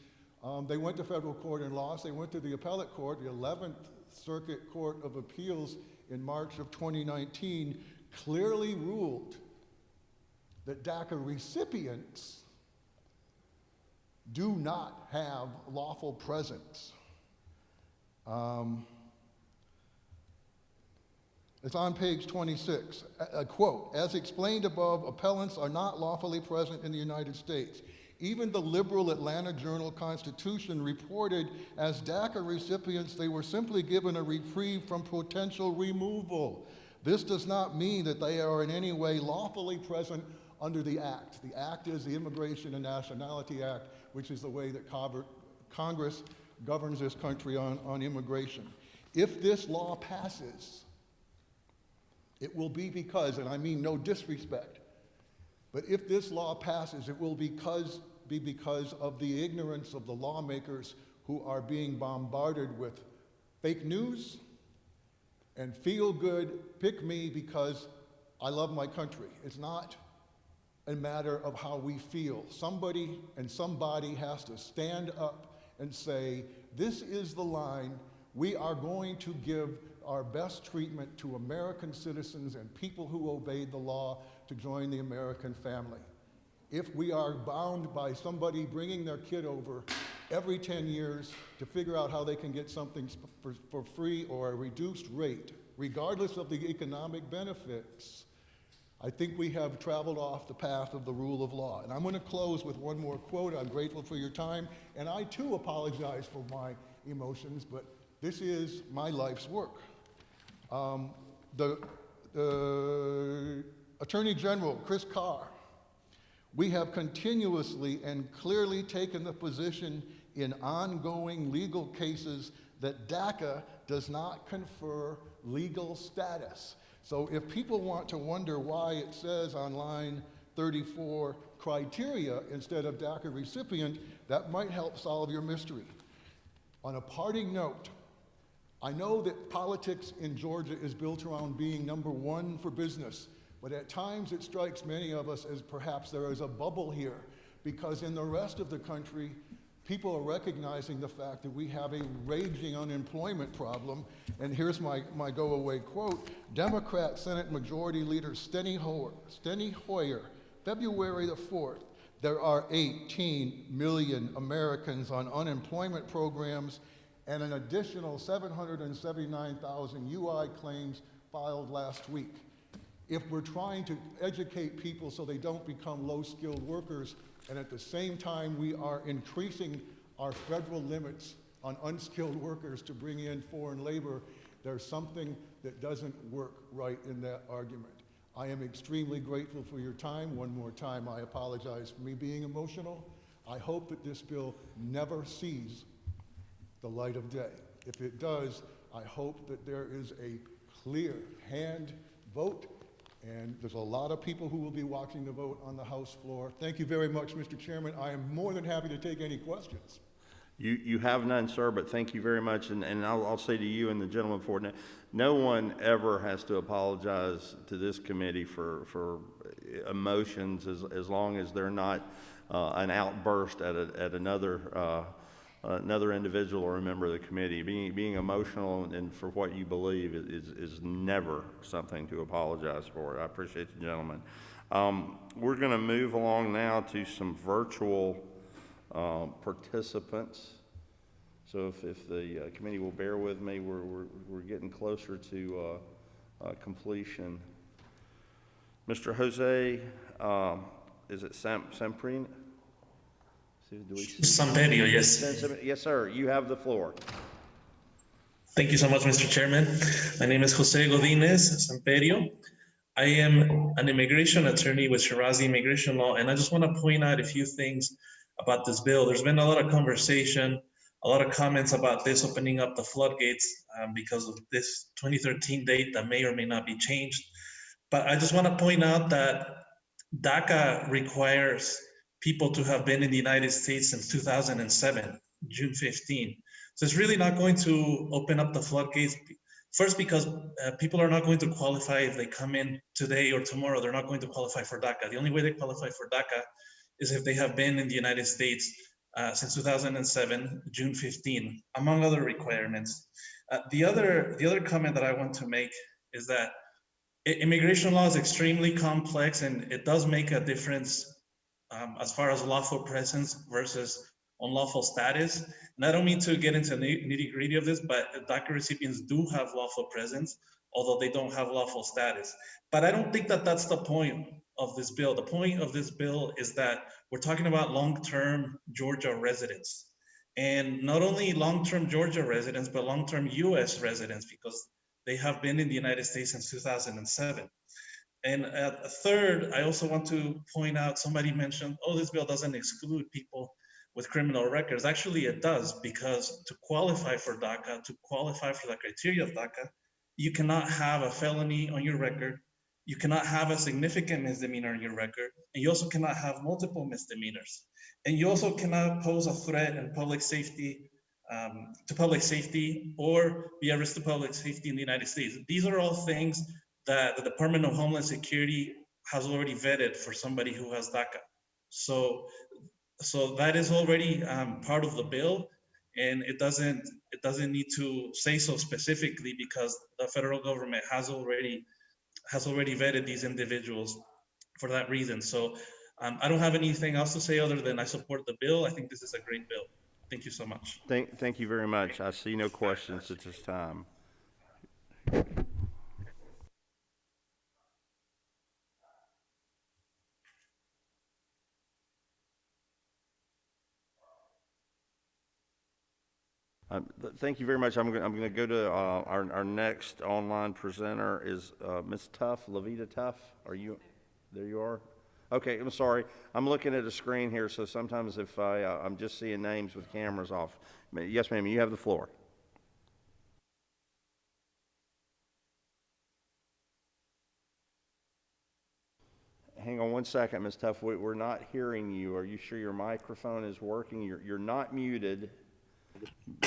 Speaker 14: They went to federal court and lost. They went to the appellate court, the 11th Circuit Court of Appeals in March of 2019, clearly ruled that DACA recipients do not have lawful presence. It's on page 26, a quote, as explained above, appellants are not lawfully present in the United States. Even the liberal Atlanta Journal-Constitution reported as DACA recipients, they were simply given a reprieve from potential removal. This does not mean that they are in any way lawfully present under the Act. The Act is the Immigration and Nationality Act, which is the way that Congress governs this country on immigration. If this law passes, it will be because, and I mean no disrespect, but if this law passes, it will be because of the ignorance of the lawmakers who are being bombarded with fake news and feel good, pick me because I love my country. It's not a matter of how we feel. Somebody has to stand up and say, this is the line. We are going to give our best treatment to American citizens and people who obeyed the law to join the American family. If we are bound by somebody bringing their kid over every 10 years to figure out how they can get something for free or a reduced rate, regardless of the economic benefits, I think we have traveled off the path of the rule of law. And I'm going to close with one more quote. I'm grateful for your time, and I too apologize for my emotions, but this is my life's work. The Attorney General, Chris Carr, we have continuously and clearly taken the position in ongoing legal cases that DACA does not confer legal status. So if people want to wonder why it says on line 34 criteria instead of DACA recipient, that might help solve your mystery. On a parting note, I know that politics in Georgia is built around being number one for business, but at times it strikes many of us as perhaps there is a bubble here, because in the rest of the country, people are recognizing the fact that we have a raging unemployment problem. And here's my go-away quote. Democrat Senate Majority Leader Steny Hoyer, February the 4th, there are 18 million Americans on unemployment programs and an additional 779,000 UI claims filed last week. If we're trying to educate people so they don't become low-skilled workers, and at the same time we are increasing our federal limits on unskilled workers to bring in foreign labor, there's something that doesn't work right in that argument. I am extremely grateful for your time. One more time, I apologize for me being emotional. I hope that this bill never sees the light of day. If it does, I hope that there is a clear hand vote, and there's a lot of people who will be watching the vote on the House floor. Thank you very much, Mr. Chairman. I am more than happy to take any questions.
Speaker 1: You have none, sir, but thank you very much. And I'll say to you and the gentleman for it, no one ever has to apologize to this committee for emotions as long as they're not an outburst at another individual or a member of the committee. Being emotional and for what you believe is never something to apologize for. I appreciate the gentleman. We're going to move along now to some virtual participants. So if the committee will bear with me, we're getting closer to completion. Mr. Jose, is it Samprin?
Speaker 15: Samperio, yes.
Speaker 1: Yes, sir. You have the floor.
Speaker 15: Thank you so much, Mr. Chairman. My name is Jose Godinez Samperio. I am an immigration attorney with Shirazi Immigration Law, and I just want to point out a few things about this bill. There's been a lot of conversation, a lot of comments about this opening up the floodgates because of this 2013 date that may or may not be changed. But I just want to point out that DACA requires people to have been in the United States since 2007, June 15. So it's really not going to open up the floodgates. First, because people are not going to qualify if they come in today or tomorrow. They're not going to qualify for DACA. The only way they qualify for DACA is if they have been in the United States since 2007, June 15, among other requirements. The other comment that I want to make is that immigration law is extremely complex, and it does make a difference as far as lawful presence versus unlawful status. And I don't mean to get into the nitty-gritty of this, but DACA recipients do have lawful presence, although they don't have lawful status. But I don't think that that's the point of this bill. The point of this bill is that we're talking about long-term Georgia residents. And not only long-term Georgia residents, but long-term US residents, because they have been in the United States since 2007. And third, I also want to point out, somebody mentioned, oh, this bill doesn't exclude people with criminal records. Actually, it does, because to qualify for DACA, to qualify for the criteria of DACA, you cannot have a felony on your record, you cannot have a significant misdemeanor on your record, and you also cannot have multiple misdemeanors. And you also cannot pose a threat in public safety, to public safety, or be a risk to public safety in the United States. These are all things that the Department of Homeland Security has already vetted for somebody who has DACA. So that is already part of the bill, and it doesn't need to say so specifically, because the federal government has already vetted these individuals for that reason. So I don't have anything else to say other than I support the bill. I think this is a great bill. Thank you so much.
Speaker 1: Thank you very much. I see no questions at this time. Thank you very much. I'm going to go to our next online presenter is Ms. Tuff, Levita Tuff. Are you there? You are. Okay. I'm sorry. I'm looking at a screen here, so sometimes if I'm just seeing names with cameras off. Yes, ma'am. You have the floor. Hang on one second, Ms. Tuff. We're not hearing you. Are you sure your microphone is working? You're not muted.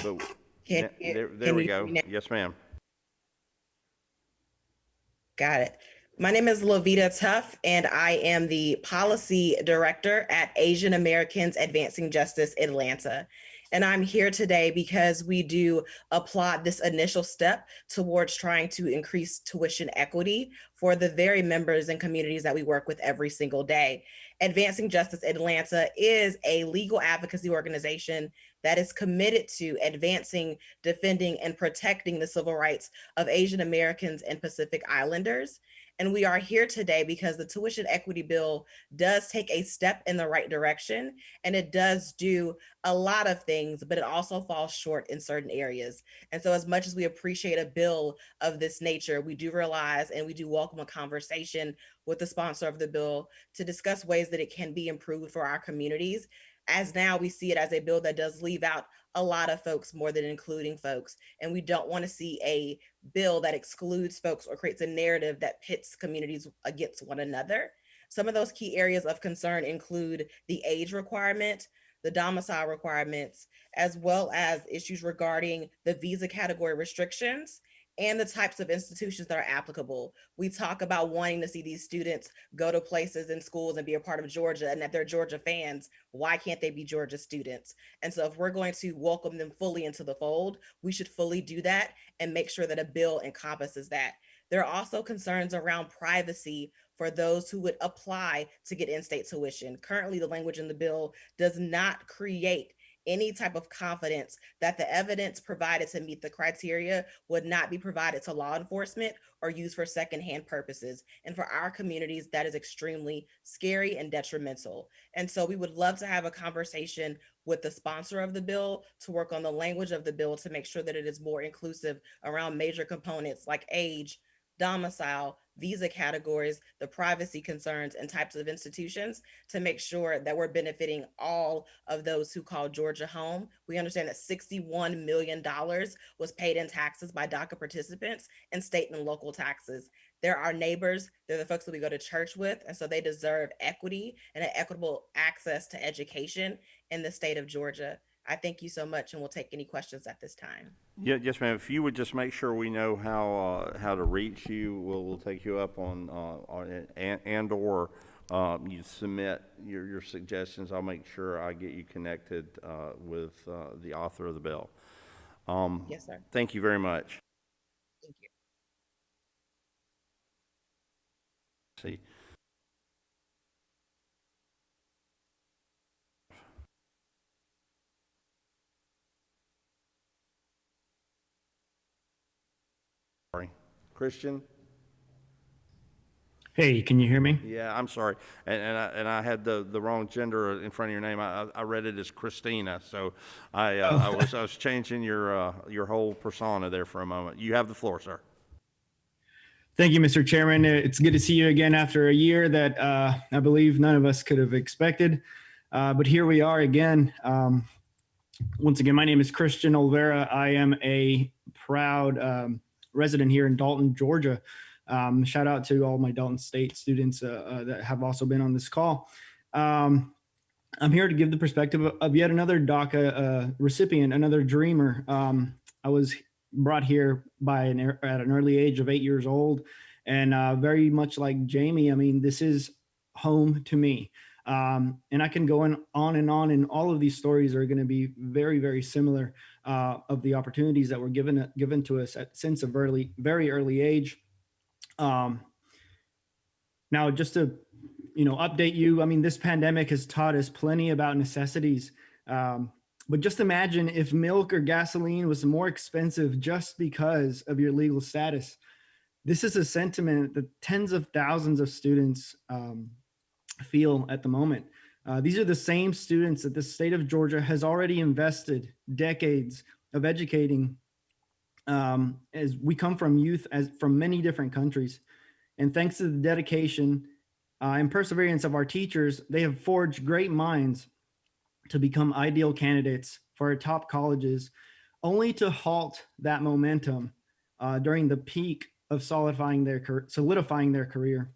Speaker 1: But There we go. Yes, ma'am.
Speaker 16: Got it. My name is Lovita Tuff, and I am the Policy Director at Asian Americans Advancing Justice Atlanta. And I'm here today because we do applaud this initial step towards trying to increase tuition equity for the very members and communities that we work with every single day. Advancing Justice Atlanta is a legal advocacy organization that is committed to advancing, defending, and protecting the civil rights of Asian Americans and Pacific Islanders. And we are here today because the tuition equity bill does take a step in the right direction, and it does do a lot of things, but it also falls short in certain areas. And so as much as we appreciate a bill of this nature, we do realize and we do welcome a conversation with the sponsor of the bill to discuss ways that it can be improved for our communities, as now we see it as a bill that does leave out a lot of folks more than including folks. And we don't want to see a bill that excludes folks or creates a narrative that pits communities against one another. Some of those key areas of concern include the age requirement, the domicile requirements, as well as issues regarding the visa category restrictions and the types of institutions that are applicable. We talk about wanting to see these students go to places in schools and be a part of Georgia, and that they're Georgia fans. Why can't they be Georgia students? And so if we're going to welcome them fully into the fold, we should fully do that and make sure that a bill encompasses that. There are also concerns around privacy for those who would apply to get in-state tuition. Currently, the language in the bill does not create any type of confidence that the evidence provided to meet the criteria would not be provided to law enforcement or used for secondhand purposes. And for our communities, that is extremely scary and detrimental. And so we would love to have a conversation with the sponsor of the bill to work on the language of the bill to make sure that it is more inclusive around major components like age, domicile, visa categories, the privacy concerns, and types of institutions to make sure that we're benefiting all of those who call Georgia home. We understand that $61 million was paid in taxes by DACA participants and state and local taxes. They're our neighbors. They're the folks that we go to church with. And so they deserve equity and an equitable access to education in the state of Georgia. I thank you so much, and we'll take any questions at this time.
Speaker 1: Yeah, yes, ma'am. If you would just make sure we know how to reach you, we'll take you up on or you submit your suggestions. I'll make sure I get you connected with the author of the bill.
Speaker 16: Yes, sir.
Speaker 1: Thank you very much.
Speaker 16: Thank you.
Speaker 1: See. Sorry. Christian?
Speaker 17: Hey, can you hear me?
Speaker 1: Yeah, I'm sorry. And I had the wrong gender in front of your name. I read it as Christina, so I was changing your whole persona there for a moment. You have the floor, sir.
Speaker 17: Thank you, Mr. Chairman. It's good to see you again after a year that I believe none of us could have expected. But here we are again. Once again, my name is Christian Olvera. I am a proud resident here in Dalton, Georgia. Shout out to all my Dalton State students that have also been on this call. I'm here to give the perspective of yet another DACA recipient, another dreamer. I was brought here at an early age of 8 years old, and very much like Jamie, I mean, this is home to me. And I can go on, and all of these stories are going to be very, very similar of the opportunities that were given to us since a very early age. Now, just to update you, I mean, this pandemic has taught us plenty about necessities. But just imagine if milk or gasoline was more expensive just because of your legal status. This is a sentiment that tens of thousands of students feel at the moment. These are the same students that the state of Georgia has already invested decades of educating, as we come from youth from many different countries. And thanks to the dedication and perseverance of our teachers, they have forged great minds to become ideal candidates for our top colleges, only to halt that momentum during the peak of solidifying their career.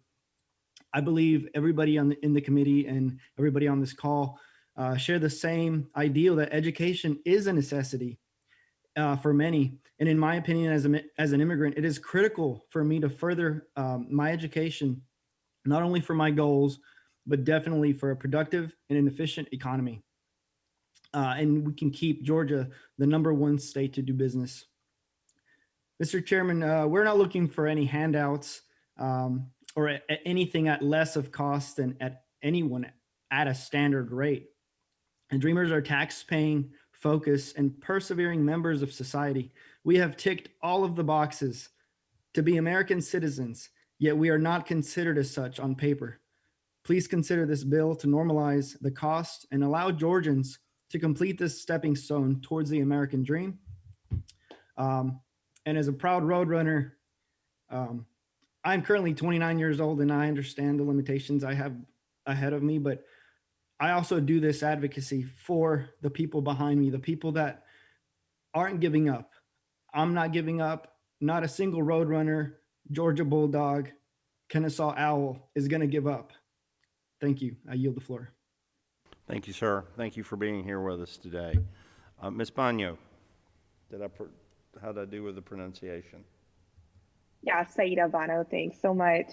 Speaker 17: I believe everybody in the committee and everybody on this call share the same ideal that education is a necessity. for many. And in my opinion, as an immigrant, it is critical for me to further my education, not only for my goals, but definitely for a productive and an efficient economy. And we can keep Georgia the #1 state to do business. Mr. Chairman, we're not looking for any handouts or anything at less of cost than at anyone at a standard rate. And Dreamers are tax-paying, focused, and persevering members of society. We have ticked all of the boxes to be American citizens, yet we are not considered as such on paper. Please consider this bill to normalize the cost and allow Georgians to complete this stepping stone towards the American dream. And as a proud Roadrunner, I'm currently 29 years old and I understand the limitations I have ahead of me, but I also do this advocacy for the people behind me, the people that aren't giving up. I'm not giving up. Not a single Roadrunner, Georgia Bulldog, Kennesaw Owl is going to give up. Thank you. I yield the floor.
Speaker 1: Thank you, sir. Thank you for being here with us today. Ms. Bagno, how did I do with the pronunciation?
Speaker 18: Yeah, Saida Bano, thanks so much.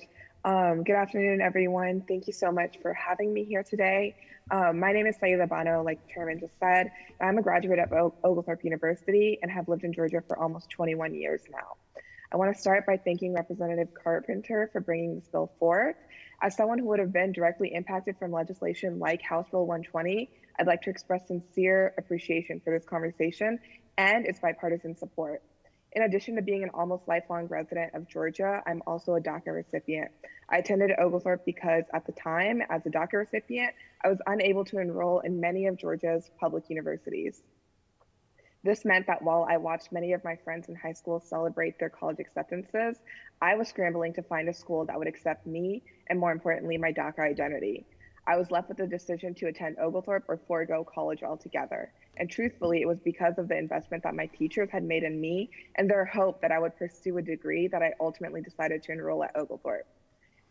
Speaker 18: Good afternoon, everyone. Thank you so much for having me here today. My name is Saida Bano, like the chairman just said. I'm a graduate of Oglethorpe University and have lived in Georgia for almost 21 years now. I want to start by thanking Representative Carpenter for bringing this bill forward. As someone who would have been directly impacted from legislation like House Bill 120, I'd like to express sincere appreciation for this conversation and its bipartisan support. In addition to being an almost lifelong resident of Georgia, I'm also a DACA recipient. I attended Oglethorpe because at the time, as a DACA recipient, I was unable to enroll in many of Georgia's public universities. This meant that while I watched many of my friends in high school celebrate their college acceptances, I was scrambling to find a school that would accept me and, more importantly, my DACA identity. I was left with the decision to attend Oglethorpe or forego college altogether. And truthfully, it was because of the investment that my teachers had made in me and their hope that I would pursue a degree that I ultimately decided to enroll at Oglethorpe.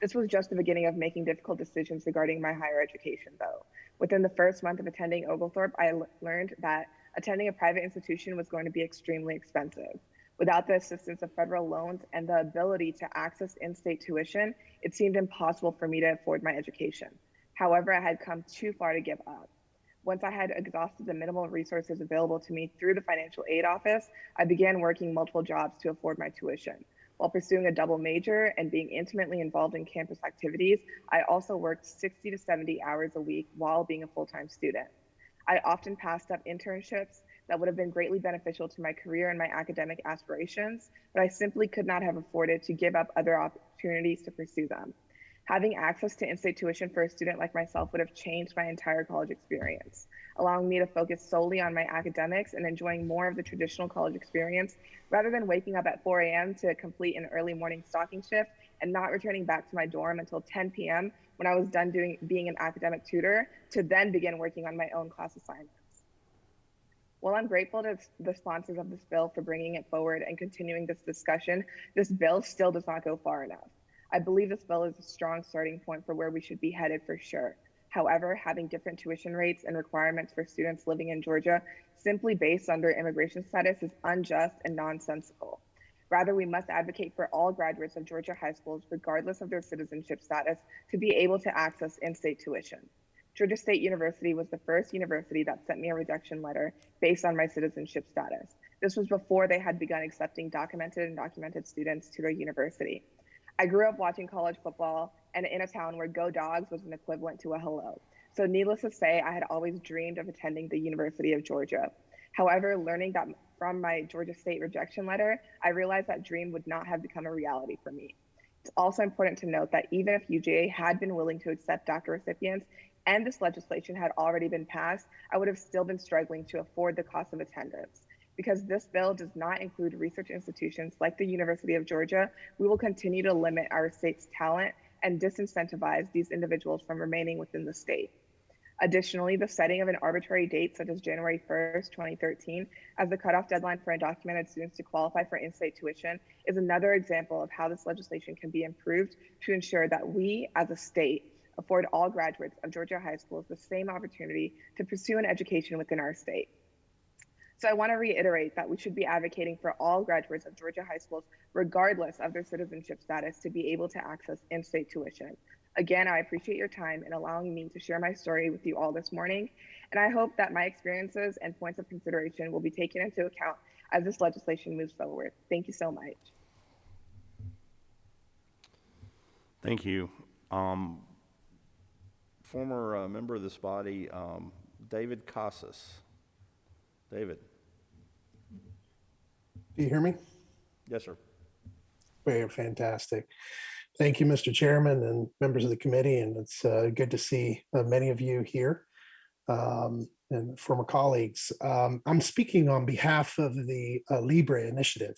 Speaker 18: This was just the beginning of making difficult decisions regarding my higher education, though. Within the first month of attending Oglethorpe, I learned that attending a private institution was going to be extremely expensive. Without the assistance of federal loans and the ability to access in-state tuition, it seemed impossible for me to afford my education. However, I had come too far to give up. Once I had exhausted the minimal resources available to me through the financial aid office, I began working multiple jobs to afford my tuition. While pursuing a double major and being intimately involved in campus activities, I also worked 60 to 70 hours a week while being a full-time student. I often passed up internships that would have been greatly beneficial to my career and my academic aspirations, but I simply could not have afforded to give up other opportunities to pursue them. Having access to in-state tuition for a student like myself would have changed my entire college experience, allowing me to focus solely on my academics and enjoying more of the traditional college experience rather than waking up at 4 a.m. to complete an early morning stocking shift and not returning back to my dorm until 10 p.m. when I was done being an academic tutor to then begin working on my own class assignments. While I'm grateful to the sponsors of this bill for bringing it forward and continuing this discussion, this bill still does not go far enough. I believe this bill is a strong starting point for where we should be headed for sure. However, having different tuition rates and requirements for students living in Georgia simply based on their immigration status is unjust and nonsensical. Rather, we must advocate for all graduates of Georgia high schools, regardless of their citizenship status, to be able to access in-state tuition. Georgia State University was the first university that sent me a rejection letter based on my citizenship status. This was before they had begun accepting documented and undocumented students to their university. I grew up watching college football and in a town where Go Dogs was an equivalent to a hello. So needless to say, I had always dreamed of attending the University of Georgia. However, learning that from my Georgia State rejection letter, I realized that dream would not have become a reality for me. It's also important to note that even if UGA had been willing to accept DACA recipients and this legislation had already been passed, I would have still been struggling to afford the cost of attendance. Because this bill does not include research institutions like the University of Georgia, we will continue to limit our state's talent and disincentivize these individuals from remaining within the state. Additionally, the setting of an arbitrary date such as January 1st, 2013, as the cutoff deadline for undocumented students to qualify for in-state tuition is another example of how this legislation can be improved to ensure that we, as a state, afford all graduates of Georgia high schools the same opportunity to pursue an education within our state. So I want to reiterate that we should be advocating for all graduates of Georgia high schools, regardless of their citizenship status, to be able to access in-state tuition. Again, I appreciate your time and allowing me to share my story with you all this morning. And I hope that my experiences and points of consideration will be taken into account as this legislation moves forward. Thank you so much.
Speaker 1: Thank you. Former member of this body, David Casas. David.
Speaker 19: Do you hear me?
Speaker 1: Yes, sir.
Speaker 19: Very fantastic. Thank you, Mr. Chairman and members of the committee. And it's good to see many of you here and former colleagues. I'm speaking on behalf of the Libre Initiative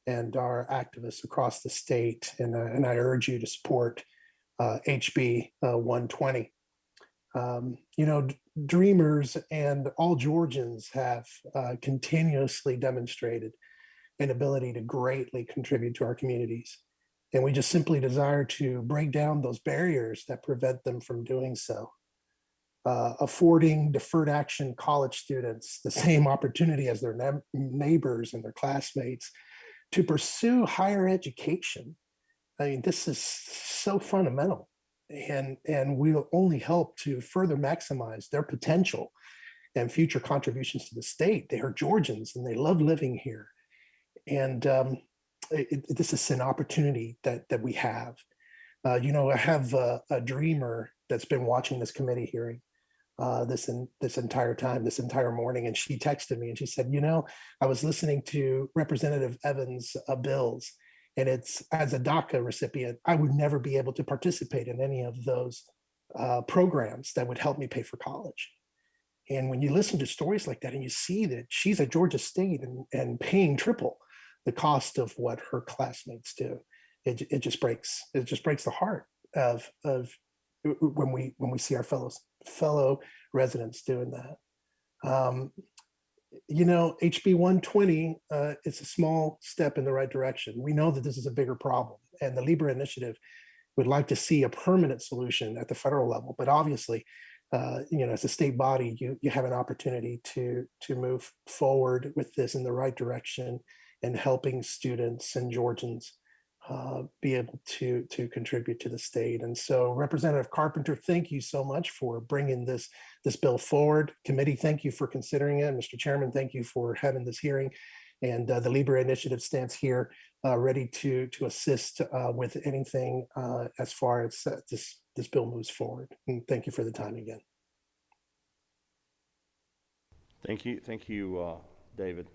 Speaker 19: and our activists across the state. And I urge you to support HB 120. You know, Dreamers and all Georgians have continuously demonstrated an ability to greatly contribute to our communities. And we just simply desire to break down those barriers that prevent them from doing so. Affording deferred action college students the same opportunity as their neighbors and their classmates to pursue higher education. I mean, this is so fundamental, and will only help to further maximize their potential and future contributions to the state. They are Georgians and they love living here. And this is an opportunity that we have. You know, I have a dreamer that's been watching this committee hearing this entire time, this entire morning, and she texted me and she said, you know, I was listening to Representative Evans' bills, and it's, as a DACA recipient, I would never be able to participate in any of those programs that would help me pay for college. And when you listen to stories like that and you see that she's at Georgia State and paying triple the cost of what her classmates do, it just breaks the heart of when we see our fellow residents doing that. You know, HB 120 is a small step in the right direction. We know that this is a bigger problem, and the Libre Initiative would like to see a permanent solution at the federal level. But obviously, you know, as a state body, you have an opportunity to move forward with this in the right direction and helping students and Georgians be able to contribute to the state. And so, Representative Carpenter, thank you so much for bringing this bill forward. Committee, thank you for considering it. Mr. Chairman, thank you for having this hearing. And the Libre Initiative stands here ready to assist with anything as far as this bill moves forward. And thank you for the time again.
Speaker 1: Thank you, David.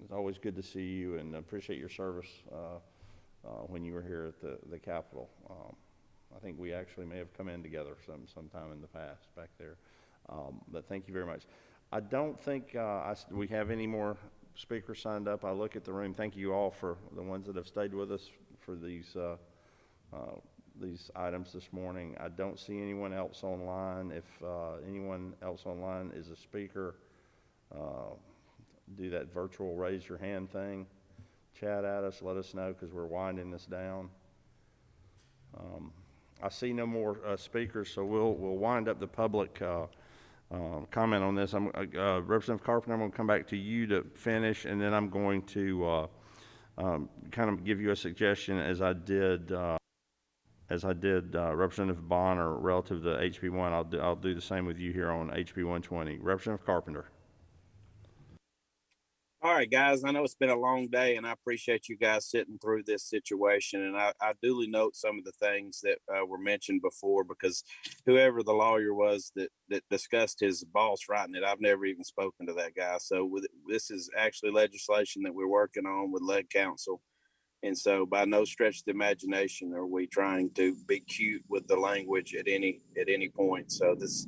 Speaker 1: It's always good to see you, and appreciate your service when you were here at the Capitol. I think we actually may have come in together sometime in the past back there. But thank you very much. I don't think we have any more speakers signed up. I look at the room. Thank you all for the ones that have stayed with us for these items this morning. I don't see anyone else online. If anyone else online is a speaker, do that virtual raise your hand thing. Chat at us, let us know, because we're winding this down. I see no more speakers, so we'll wind up the public comment on this. Representative Carpenter, I'm going to come back to you to finish, and then I'm going to kind of give you a suggestion as I did Representative Bonner relative to HB1. I'll do the same with you here on HB 120. Representative Carpenter.
Speaker 2: All right, guys, I know it's been a long day, and I appreciate you guys sitting through this situation. And I duly note some of the things that were mentioned before, because whoever the lawyer was that discussed his boss writing it, I've never even spoken to that guy. So this is actually legislation that we're working on with lead counsel. And so by no stretch of the imagination are we trying to be cute with the language at any point. So this,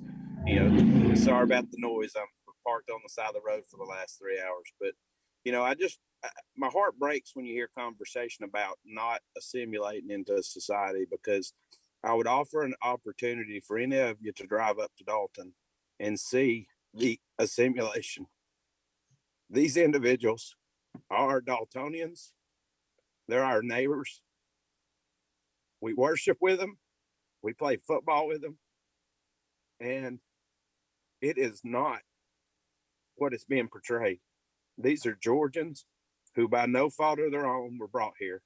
Speaker 2: sorry about the noise. I'm parked on the side of the road for the last 3 hours, but my heart breaks when you hear conversation about not assimilating into society, because I would offer an opportunity for any of you to drive up to Dalton and see the assimilation. These individuals are Daltonians. They're our neighbors. We worship with them. We play football with them. And it is not what is being portrayed. These are Georgians who, by no fault of their own, were brought here.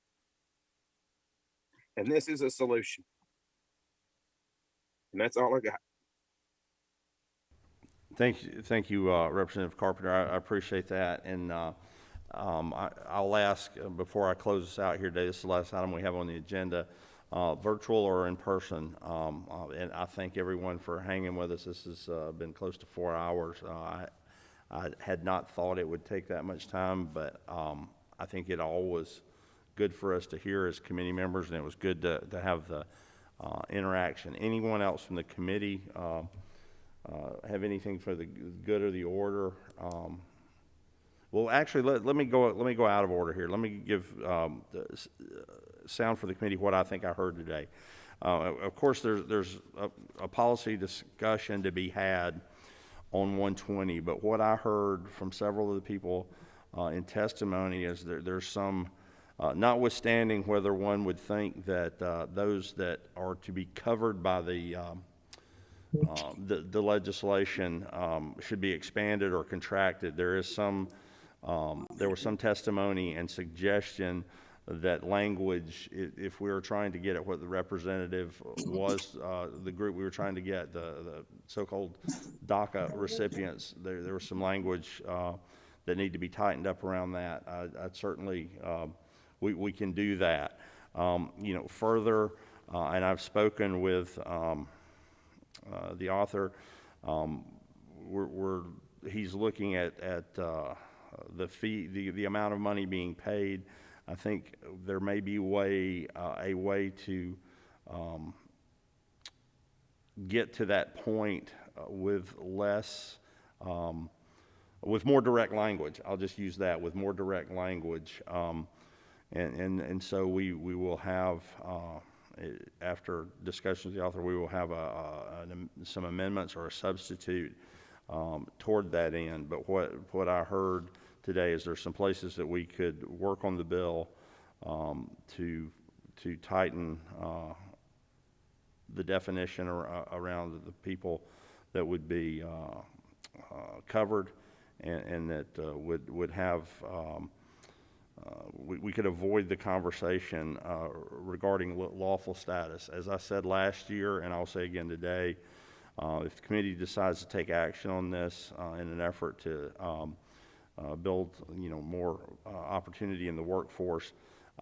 Speaker 2: And this is a solution. And that's all I got.
Speaker 1: Thank you, Representative Carpenter. I appreciate that. And I'll ask before I close this out here today, this is the last item we have on the agenda, virtual or in person. And I thank everyone for hanging with us. This has been close to 4 hours. I had not thought it would take that much time, but I think it all was good for us to hear as committee members, and it was good to have the interaction. Anyone else from the committee have anything for the good of the order? Well, actually, let me go out of order here. Let me give sound for the committee what I think I heard today. Of course, there's a policy discussion to be had on 120, but what I heard from several of the people in testimony is there's some, notwithstanding whether one would think that those that are to be covered by the legislation should be expanded or contracted. There was some testimony and suggestion that language, if we were trying to get at what the representative was, the group we were trying to get, the so-called DACA recipients, there was some language that need to be tightened up around that. I'd certainly, we can do that. Further, and I've spoken with the author, he's looking at the fee, the amount of money being paid. I think there may be a way to get to that point with less, with more direct language. I'll just use that, with more direct language. And so we will have, after discussions with the author, we will have some amendments or a substitute toward that end. But what I heard today is there's some places that we could work on the bill to tighten the definition around the people that would be covered, and that would have we could avoid the conversation regarding lawful status. As I said last year, and I'll say again today, if the committee decides to take action on this in an effort to build, more opportunity in the workforce,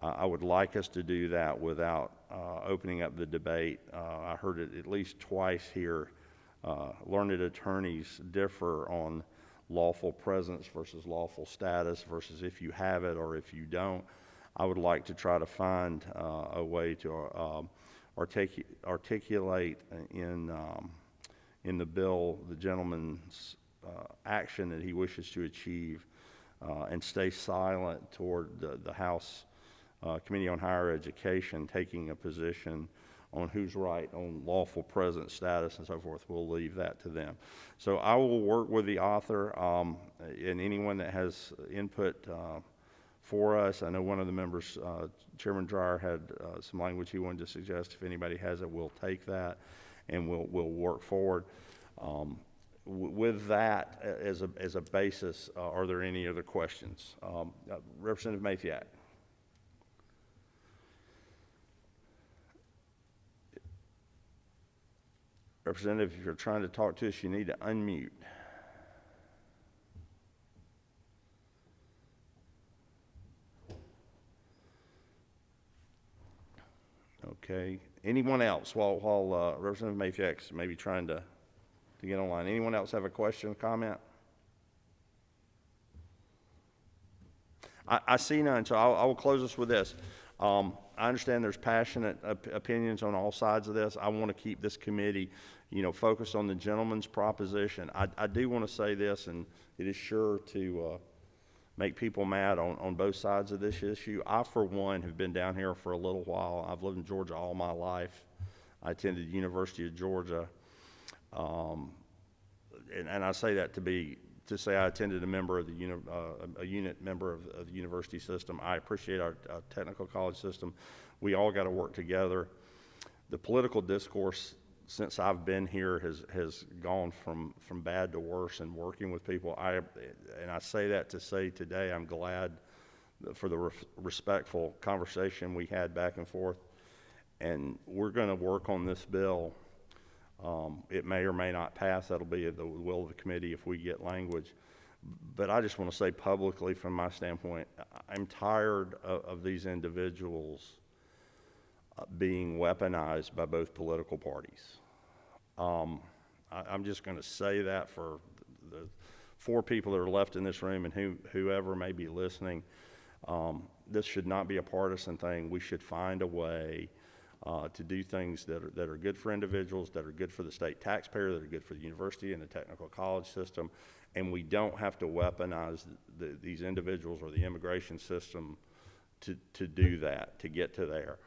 Speaker 1: I would like us to do that without opening up the debate. I heard it at least twice here. Learned attorneys differ on lawful presence versus lawful status versus if you have it or if you don't. I would like to try to find a way to articulate in the bill the gentleman's action that he wishes to achieve, and stay silent toward the House Committee on Higher Education taking a position on who's right on lawful presence status and so forth. We'll leave that to them. So I will work with the author and anyone that has input for us. I know one of the members, Chairman Dreyer, had some language he wanted to suggest. If anybody has it, we'll take that and we'll work forward. With that as a basis, are there any other questions? Representative Mathiak. Representative, if you're trying to talk to us, you need to unmute. Okay. Anyone else? While Representative Mathiak's maybe trying to get online. Anyone else have a question, comment? I see none, so I will close this with this. I understand there's passionate opinions on all sides of this. I want to keep this committee, focused on the gentleman's proposition. I do want to say this, and it is sure to make people mad on both sides of this issue. I, for one, have been down here for a little while. I've lived in Georgia all my life. I attended the University of Georgia. And I say that to say I attended a member of the unit member of the university system. I appreciate our technical college system. We all got to work together. The political discourse since I've been here has gone from bad to worse, and working with people. And I say that to say today I'm glad for the respectful conversation we had back and forth. And we're going to work on this bill. It may or may not pass. That'll be the will of the committee if we get language. But I just want to say publicly, from my standpoint, I'm tired of these individuals being weaponized by both political parties. I'm just going to say that for the 4 people that are left in this room and whoever may be listening. This should not be a partisan thing. We should find a way to do things that are good for individuals, that are good for the state taxpayer, that are good for the university and the technical college system, and we don't have to weaponize these individuals or the immigration system to do that, to get to there.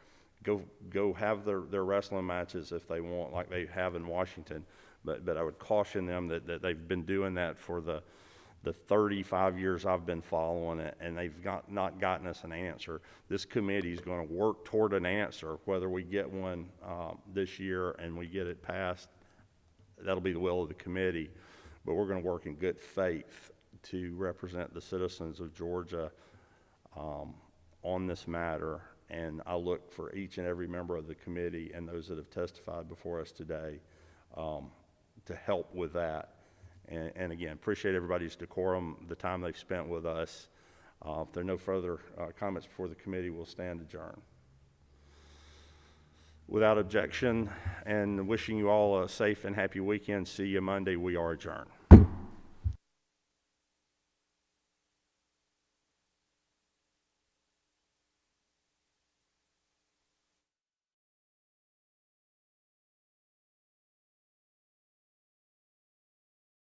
Speaker 1: Go have their wrestling matches if they want, like they have in Washington, but I would caution them that they've been doing that for the 35 years I've been following it, and they've not gotten us an answer. This committee is going to work toward an answer. Whether we get one this year and we get it passed, that'll be the will of the committee. But we're going to work in good faith to represent the citizens of Georgia on this matter. And I look for each and every member of the committee and those that have testified before us today to help with that. And again, appreciate everybody's decorum, the time they've spent with us. If there are no further comments before the committee, we'll stand adjourned. Without objection, and wishing you all a safe and happy weekend. See you Monday. We are adjourned.